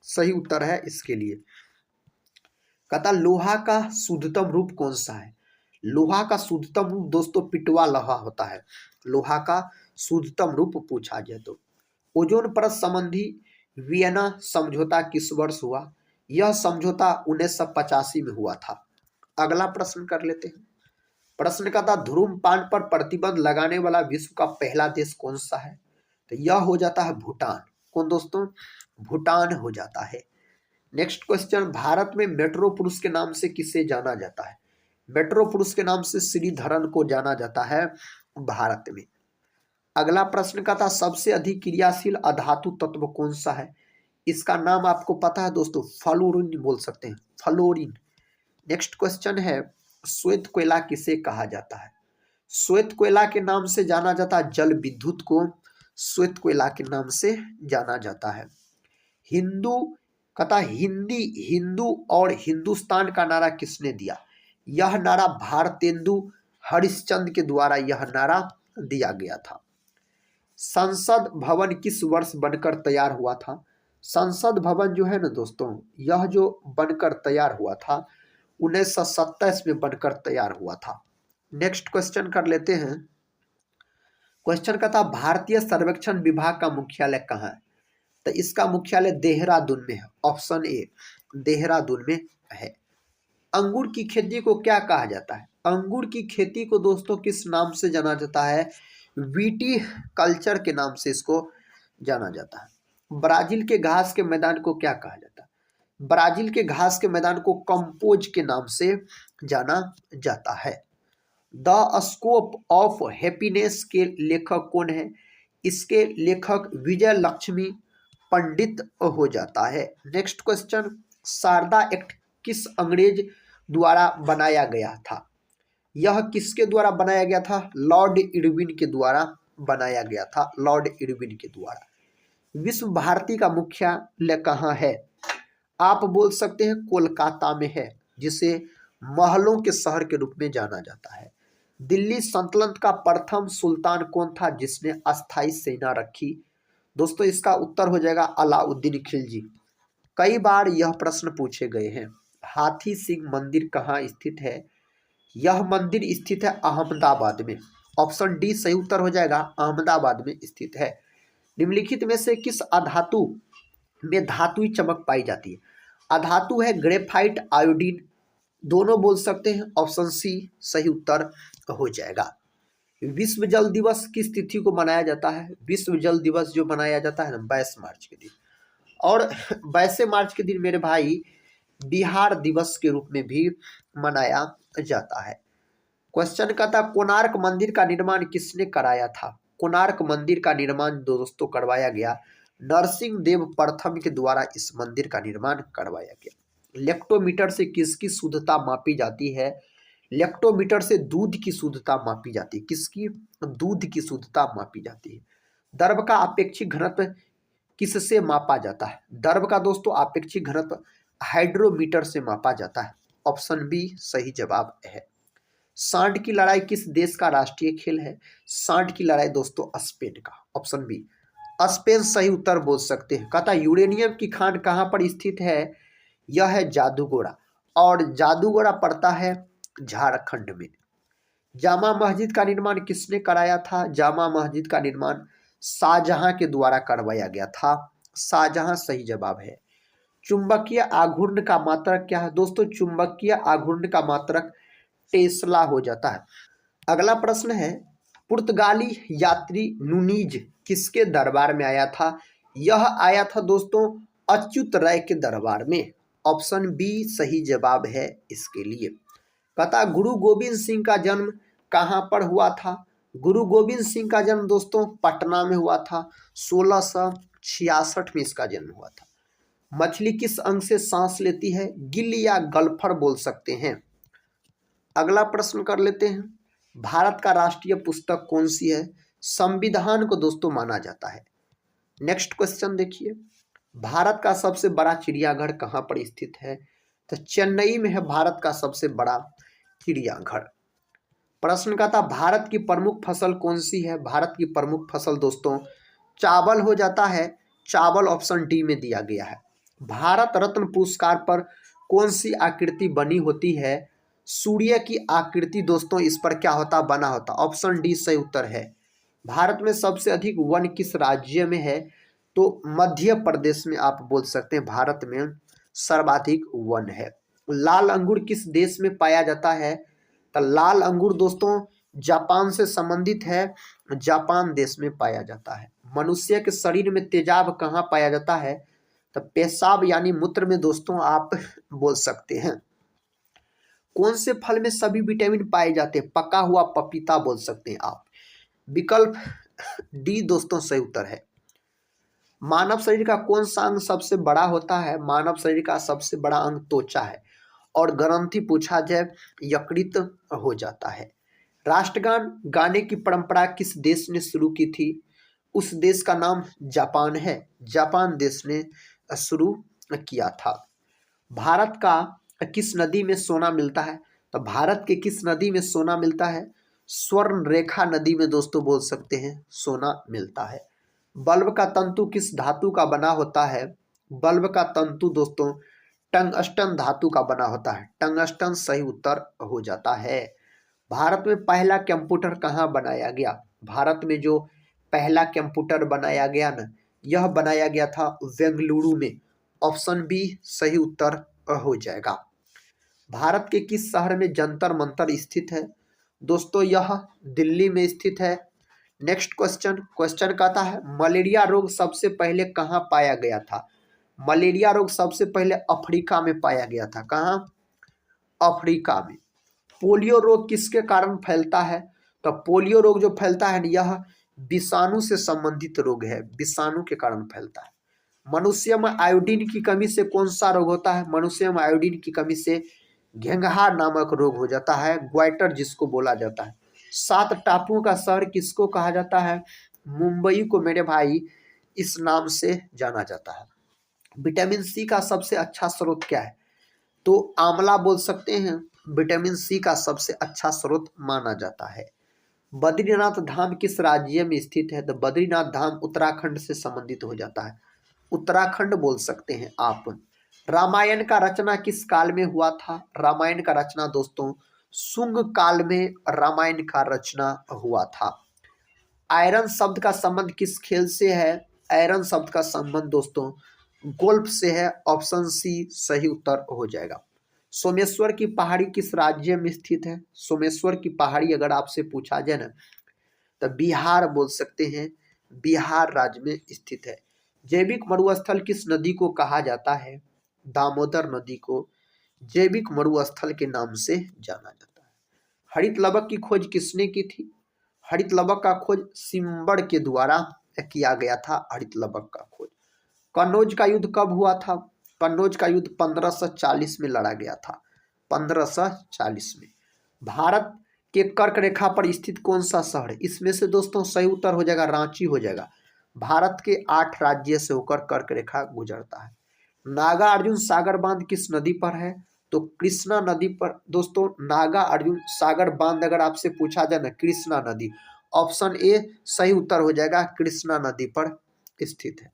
सही उत्तर है इसके लिए। कहता लोहा का शुद्धतम रूप कौन सा है? लोहा का शुद्धतम रूप दोस्तों पिटवा लोहा होता है। लोहा का शुद्धतम रूप पूछा जाए तो। ओजोन परत संबंधी वियना समझौता किस वर्ष हुआ? यह समझौता 1985 में हुआ था। अगला प्रश्न कर लेते हैं। प्रश्न का था धूम्रपान पर प्रतिबंध लगाने वाला विश्व का पहला देश कौन सा है? तो यह हो जाता है भूटान। कौन दोस्तों? भूटान हो जाता है। नेक्स्ट क्वेश्चन, भारत में मेट्रो पुरुष के नाम से किसे जाना जाता है? मेट्रो पुरुष के नाम से श्रीधरन को जाना जाता है भारत में। अगला प्रश्न का था सबसे अधिक क्रियाशील अधातु तत्व कौन सा है? इसका नाम आपको पता है दोस्तों, फ्लोरीन बोल सकते हैं, फ्लोरीन। नेक्स्ट क्वेश्चन है श्वेत कोयला किसे कहा जाता है? श्वेत कोयला के नाम से जाना जाता है जल विद्युत को श्वेत कोयला के नाम से जाना जाता है। हिंदू कथा हिंदी हिंदू और हिंदुस्तान का नारा किसने दिया? यह नारा भारतेंदु हरिश्चंद्र के द्वारा यह नारा दिया गया था। संसद भवन किस वर्ष बनकर तैयार हुआ था? संसद भवन जो है ना दोस्तों, यह जो बनकर तैयार हुआ था 1927 में बनकर तैयार हुआ था। नेक्स्ट क्वेश्चन कर लेते हैं। क्वेश्चन का था भारतीय सर्वेक्षण विभाग का मुख्यालय कहाँ है? तो इसका मुख्यालय देहरादून में है। ऑप्शन ए देहरादून में है। अंगूर की खेती को क्या कहा जाता है? अंगूर की खेती को दोस्तों किस नाम से जाना जाता है? वीटी कल्चर के नाम से इसको जाना जाता है। ब्राजील के घास के मैदान को क्या कहा जाता है? ब्राजील के घास के मैदान को कंपोज के नाम से जाना जाता है। द स्कोप ऑफ हैप्पीनेस के लेखक कौन है? इसके लेखक विजय लक्ष्मी पंडित हो जाता है। नेक्स्ट क्वेश्चन, शारदा एक्ट किस अंग्रेज द्वारा बनाया गया था? यह किसके द्वारा बनाया गया था? लॉर्ड इरविन के द्वारा बनाया गया था, लॉर्ड इरविन के द्वारा। विश्व भारती का मुख्यालय कहाँ है? आप बोल सकते हैं कोलकाता में है, जिसे महलों के शहर के रूप में जाना जाता है। दिल्ली सल्तनत का प्रथम सुल्तान कौन था जिसने अस्थायी सेना रखी? दोस्तों इसका उत्तर हो जाएगा अलाउद्दीन खिलजी। कई बार यह प्रश्न पूछे गए हैं। हाथी सिंह मंदिर कहाँ स्थित है? यह मंदिर स्थित है अहमदाबाद में। ऑप्शन डी सही उत्तर हो जाएगा, अहमदाबाद में स्थित है। निम्नलिखित में से किस अधातु में धातुई चमक पाई जाती है? अधातु है ग्रेफाइट, आयोडीन, दोनों बोल सकते हैं। ऑप्शन सी सही उत्तर हो जाएगा। विश्व जल दिवस किस तिथि को मनाया जाता है? विश्व जल दिवस जो मनाया जाता है ना 22 मार्च के दिन। और 22 मार्च के दिन मेरे भाई बिहार दिवस के रूप में भी मनाया जाता है। क्वेश्चन का था कोणार्क मंदिर का निर्माण किसने कराया था? कोणार्क मंदिर का निर्माण दोस्तों करवाया गया नरसिंह देव प्रथम के द्वारा। इस मंदिर का निर्माण करवाया गया। लेक्टोमीटर से किसकी शुद्धता मापी जाती है? लेक्टोमीटर से दूध की शुद्धता मापी जाती है। किसकी? दूध की शुद्धता मापी जाती है। द्रव का अपेक्षित घनत्व किससे मापा जाता है? द्रव का दोस्तों अपेक्षित घनत्व हाइड्रोमीटर से मापा जाता है। ऑप्शन बी सही जवाब है। सांड की लड़ाई किस देश का राष्ट्रीय खेल है? सांड की लड़ाई दोस्तों स्पेन का। ऑप्शन बी स्पेन सही उत्तर बोल सकते हैं। कहता यूरेनियम की खान कहाँ पर स्थित है? यह है जादूगोड़ा, और जादूगोड़ा पड़ता है झारखंड में। जामा मस्जिद का निर्माण किसने कराया था? जामा मस्जिद का निर्माण शाहजहां के द्वारा करवाया गया था। शाहजहां सही जवाब है। चुंबकीय आघूर्ण का मात्रक क्या है? दोस्तों चुंबकीय आघूर्ण का मात्रक टेस्ला हो जाता है। अगला प्रश्न है पुर्तगाली यात्री नूनीज किसके दरबार में आया था? यह आया था दोस्तों अच्युत राय के दरबार में। ऑप्शन बी सही जवाब है इसके लिए। कहता गुरु गोविंद सिंह का जन्म कहाँ पर हुआ था? गुरु गोविंद सिंह का जन्म दोस्तों पटना में हुआ था। 1666 में इसका जन्म हुआ था। मछली किस अंग से सांस लेती है? गिल या गल्फर बोल सकते हैं। अगला प्रश्न कर लेते हैं। भारत का राष्ट्रीय पुस्तक कौन सी है? संविधान को दोस्तों माना जाता है। नेक्स्ट क्वेश्चन देखिए, भारत का सबसे बड़ा चिड़ियाघर कहाँ पर स्थित है? तो चेन्नई में है भारत का सबसे बड़ा चिड़ियाघर। प्रश्न का था भारत की प्रमुख फसल कौन सी है? भारत की प्रमुख फसल दोस्तों चावल हो जाता है। चावल ऑप्शन डी में दिया गया है। भारत रत्न पुरस्कार पर कौन सी आकृति बनी होती है? सूर्य की आकृति दोस्तों इस पर क्या होता, बना होता। ऑप्शन डी सही उत्तर है। भारत में सबसे अधिक वन किस राज्य में है? तो मध्य प्रदेश में आप बोल सकते हैं भारत में सर्वाधिक वन है। लाल अंगूर किस देश में पाया जाता है? तो लाल अंगूर दोस्तों जापान से संबंधित है, जापान देश में पाया जाता है। मनुष्य के शरीर में तेजाब कहाँ पाया जाता है? तो पेशाब यानी मूत्र में दोस्तों आप बोल सकते हैं। कौन से फल में सभी विटामिन पाए जाते हैं? पका हुआ पपीता बोल सकते हैं आप। विकल्प डी दोस्तों सही उत्तर है। मानव शरीर का कौन सा अंग सबसे बड़ा होता है? मानव शरीर का सबसे बड़ा अंग त्वचा है और ग्रंथि पूछा जाए यकृत हो जाता है। राष्ट्रगान गाने की परंपरा किस देश ने शुरू की थी? उस देश का नाम जापान है, जापान देश ने शुरू किया था। भारत का किस नदी में सोना मिलता है? तो भारत के किस नदी में सोना मिलता है? स्वर्ण रेखा नदी में दोस्तों बोल सकते हैं सोना मिलता है। बल्ब का तंतु किस धातु का बना होता है? बल्ब का तंतु दोस्तों टंगस्टन धातु का बना होता है, टंगस्टन सही उत्तर हो जाता है। भारत में पहला कंप्यूटर कहाँ बनाया गया? भारत में जो पहला कंप्यूटर बनाया गया ना, यह बनाया गया था बेंगलुरु में। ऑप्शन बी सही उत्तर हो जाएगा। भारत के किस शहर में जंतर मंतर स्थित है? दोस्तों यह दिल्ली में स्थित है। नेक्स्ट क्वेश्चन कहता है मलेरिया रोग सबसे पहले कहाँ पाया गया था? मलेरिया रोग सबसे पहले अफ्रीका में पाया गया था। कहाँ? अफ्रीका में। पोलियो रोग किसके कारण फैलता है? तो पोलियो रोग जो फैलता है यह विषाणु से संबंधित रोग है, विषाणु के कारण फैलता है। मनुष्य में आयोडीन की कमी से कौन सा रोग होता है? मनुष्य में आयोडीन की कमी से घेंघा नामक रोग हो जाता है, ग्वाइटर जिसको बोला जाता है। 7 टापुओं का शहर किसको कहा जाता है? मुंबई को मेरे भाई इस नाम से जाना जाता है। विटामिन सी का सबसे अच्छा स्रोत क्या है? तो आंवला बोल सकते हैं, विटामिन सी का सबसे अच्छा स्रोत माना जाता है। बद्रीनाथ धाम किस राज्य में स्थित है? तो बद्रीनाथ धाम उत्तराखंड से संबंधित हो जाता है, उत्तराखंड बोल सकते हैं आप। रामायण का रचना किस काल में हुआ था? रामायण का रचना दोस्तों शुंग काल में रामायण का रचना हुआ था। आयरन शब्द का संबंध किस खेल से है? आयरन शब्द का संबंध दोस्तों गोल्फ से है। ऑप्शन सी सही उत्तर हो जाएगा। सोमेश्वर की पहाड़ी किस राज्य में स्थित है? सोमेश्वर की पहाड़ी अगर आपसे पूछा जाए ना तो बिहार बोल सकते हैं, बिहार राज्य में स्थित है। जैविक मरुस्थल किस नदी को कहा जाता है? दामोदर नदी को जैविक मरुस्थल के नाम से जाना जाता है। हरित लवक की खोज किसने की थी? हरित लवक का खोज सिम्बड़ के द्वारा किया गया था, हरित लवक का खोज। कन्नौज का युद्ध कब हुआ था? कन्नौज का युद्ध 1540 में लड़ा गया था, 1540 में। भारत के कर्क रेखा पर स्थित कौन सा शहर है? इसमें से दोस्तों सही उत्तर हो जाएगा रांची हो जाएगा। भारत के 8 राज्य से होकर कर्क रेखा गुजरता है। नागा अर्जुन सागर बांध किस नदी पर है? तो कृष्णा नदी पर दोस्तों नागा अर्जुन सागर बांध अगर आपसे पूछा जाए ना, कृष्णा नदी। ऑप्शन ए सही उत्तर हो जाएगा, कृष्णा नदी पर स्थित है।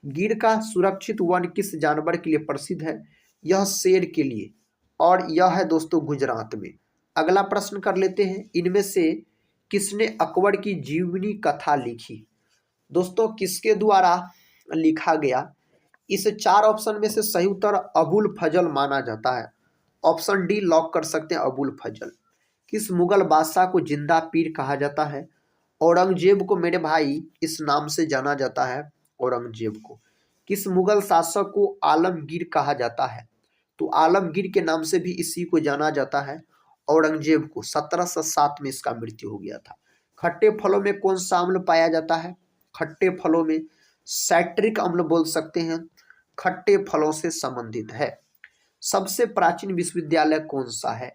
गिर का सुरक्षित वन किस जानवर के लिए प्रसिद्ध है? यह शेर के लिए, और यह है दोस्तों गुजरात में। अगला प्रश्न कर लेते हैं, इनमें से किसने अकबर की जीवनी कथा लिखी? दोस्तों किसके द्वारा लिखा गया? इस 4 ऑप्शन में से सही उत्तर अबुल फजल माना जाता है। ऑप्शन डी लॉक कर सकते हैं, अबुल फजल। किस मुगल बादशाह को जिंदा पीर कहा जाता है? औरंगजेब को मेरे भाई इस नाम से जाना जाता है, औरंगजेब को। किस मुगल शासक को आलमगीर कहा जाता है? तो आलमगीर के नाम से भी इसी को जाना जाता है, औरंगजेब को। 1707 में इसका मृत्यु हो गया था। खट्टे फलों में कौन सा अम्ल पाया जाता है? खट्टे फलों में साइट्रिक अम्ल बोल सकते हैं, खट्टे फलों से संबंधित है। सबसे प्राचीन विश्वविद्यालय कौन सा है?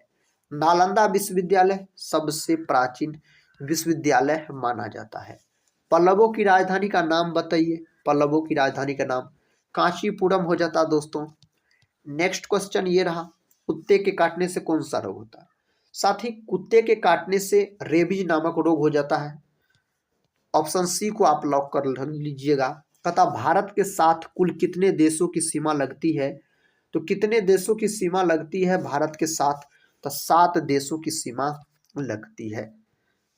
नालंदा विश्वविद्यालय सबसे प्राचीन विश्वविद्यालय माना जाता है। पल्लवों की राजधानी का नाम बताइए। पल्लवों की राजधानी का नाम कांचीपुरम हो जाता है दोस्तों। नेक्स्ट क्वेश्चन ये रहा, कुत्ते के काटने से कौन सा रोग होता है? साथ ही कुत्ते के काटने से रेबीज नामक रोग हो जाता है। ऑप्शन सी को आप लॉक कर लीजिएगा, तथा भारत के साथ कुल कितने देशों की सीमा लगती है? तो कितने देशों की सीमा लगती है भारत के साथ? तो 7 देशों की सीमा लगती है।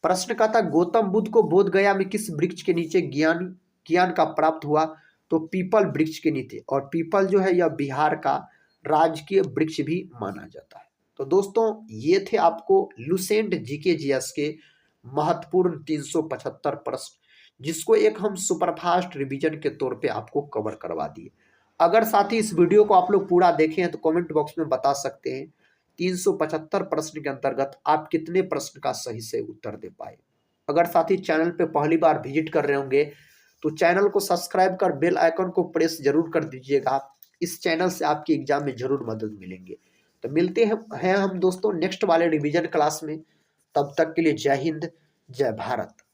प्रश्न का था गौतम बुद्ध को बोध गया में किस वृक्ष के नीचे ज्ञान ज्ञान का प्राप्त हुआ? तो पीपल वृक्ष के नीचे, और पीपल जो है यह बिहार का राजकीय वृक्ष भी माना जाता है। तो दोस्तों ये थे आपको लुसेंट जीके जीएस के महत्वपूर्ण 375 प्रश्न, जिसको एक हम सुपरफास्ट रिवीजन के तौर पे आपको कवर करवा दिए। अगर साथ ही इस वीडियो को आप लोग पूरा देखे हैं तो कमेंट बॉक्स में बता सकते हैं 375 प्रश्न के अंतर्गत आप कितने प्रश्न का सही से उत्तर दे पाए। अगर साथी चैनल पे पहली बार विजिट कर रहे होंगे तो चैनल को सब्सक्राइब कर बेल आइकन को प्रेस जरूर कर दीजिएगा। इस चैनल से आपकी एग्जाम में जरूर मदद मिलेंगे। तो मिलते हैं हम दोस्तों नेक्स्ट वाले रिवीजन क्लास में। तब तक के लिए जय हिंद, जय भारत।